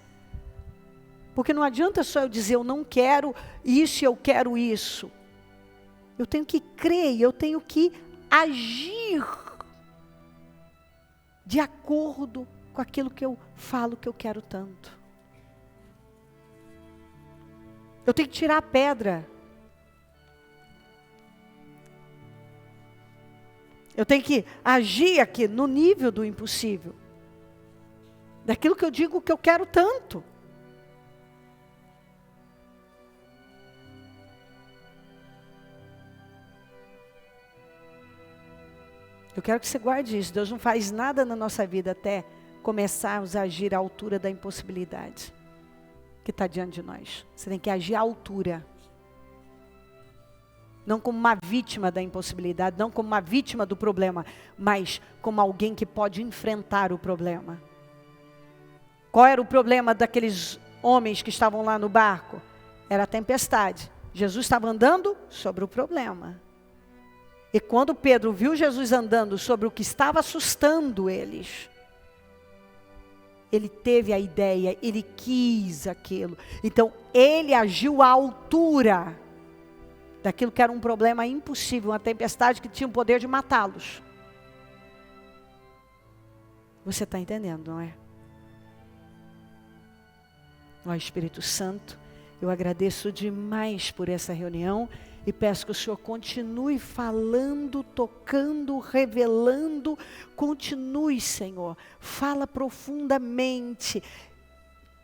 A: Porque não adianta só eu dizer, eu não quero isso e eu quero isso. Eu tenho que crer, eu tenho que agir de acordo com aquilo que eu falo que eu quero tanto. Eu tenho que tirar a pedra. Eu tenho que agir aqui no nível do impossível. Daquilo que eu digo que eu quero tanto. Eu quero que você guarde isso. Deus não faz nada na nossa vida até começarmos a agir à altura da impossibilidade que está diante de nós. Você tem que agir à altura. Não como uma vítima da impossibilidade, não como uma vítima do problema, mas como alguém que pode enfrentar o problema. Qual era o problema daqueles homens que estavam lá no barco? Era a tempestade. Jesus estava andando sobre o problema. E quando Pedro viu Jesus andando sobre o que estava assustando eles, ele teve a ideia, ele quis aquilo. Então, ele agiu à altura daquilo que era um problema impossível, uma tempestade que tinha o poder de matá-los. Você está entendendo, não é? Ó Espírito Santo, eu agradeço demais por essa reunião. E peço que o Senhor continue falando, tocando, revelando. Continue, Senhor. Fala profundamente.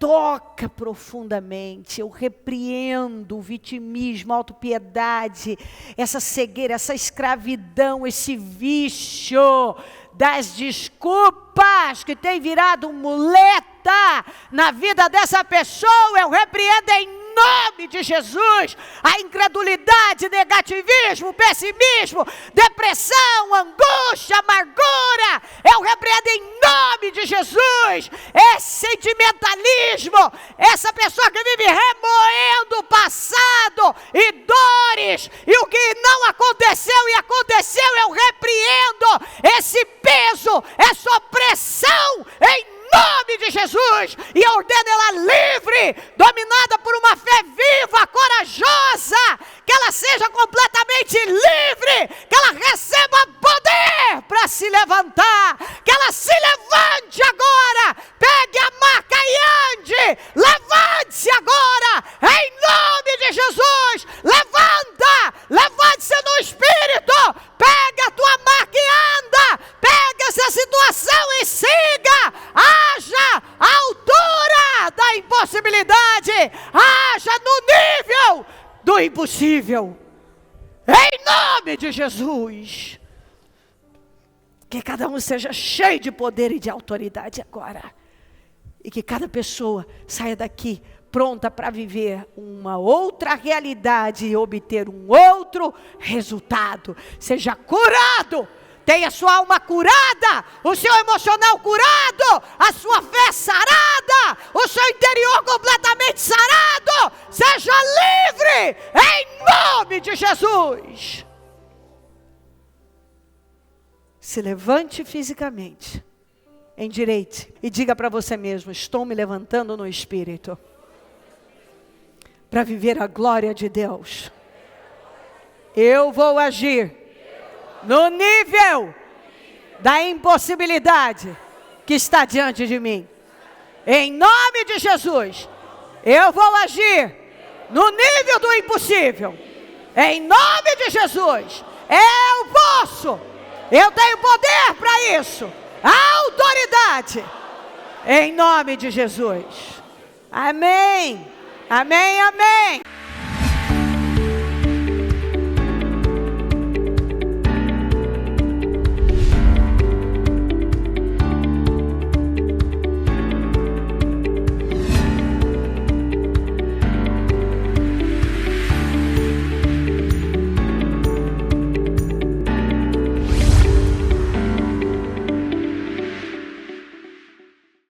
A: Toca profundamente. Eu repreendo o vitimismo, a autopiedade, essa cegueira, essa escravidão, esse vício das desculpas que tem virado muleta na vida dessa pessoa. Eu repreendo em nome de Jesus, a incredulidade, negativismo, pessimismo, depressão, angústia, amargura, eu repreendo em nome de Jesus, esse sentimentalismo, essa pessoa que vive remoendo o passado e dores, e o que não aconteceu e aconteceu, eu repreendo esse peso, essa opressão em nome de Jesus, e eu ordeno ela livre, dominada por uma fé viva, corajosa, que ela seja completamente livre, que ela receba poder para se levantar, que ela se levante agora, pegue a maca e ande, levante-se agora, em nome de Jesus, levante-se no Espírito, pega a tua maca e anda, pega essa situação e siga, haja à altura da impossibilidade, haja no nível do impossível, em nome de Jesus, que cada um seja cheio de poder e de autoridade agora, e que cada pessoa saia daqui pronta para viver uma outra realidade e obter um outro resultado, seja curado, tenha sua alma curada, o seu emocional curado, a sua fé sarada, o seu interior completamente sarado, seja livre, em nome de Jesus. Se levante fisicamente, endireite e diga para você mesmo, estou me levantando no Espírito, para viver a glória de Deus. Eu vou agir no nível da impossibilidade que está diante de mim. Em nome de Jesus, eu vou agir no nível do impossível. Em nome de Jesus, eu posso, eu tenho poder para isso, a autoridade. Em nome de Jesus. Amém. Amém, amém.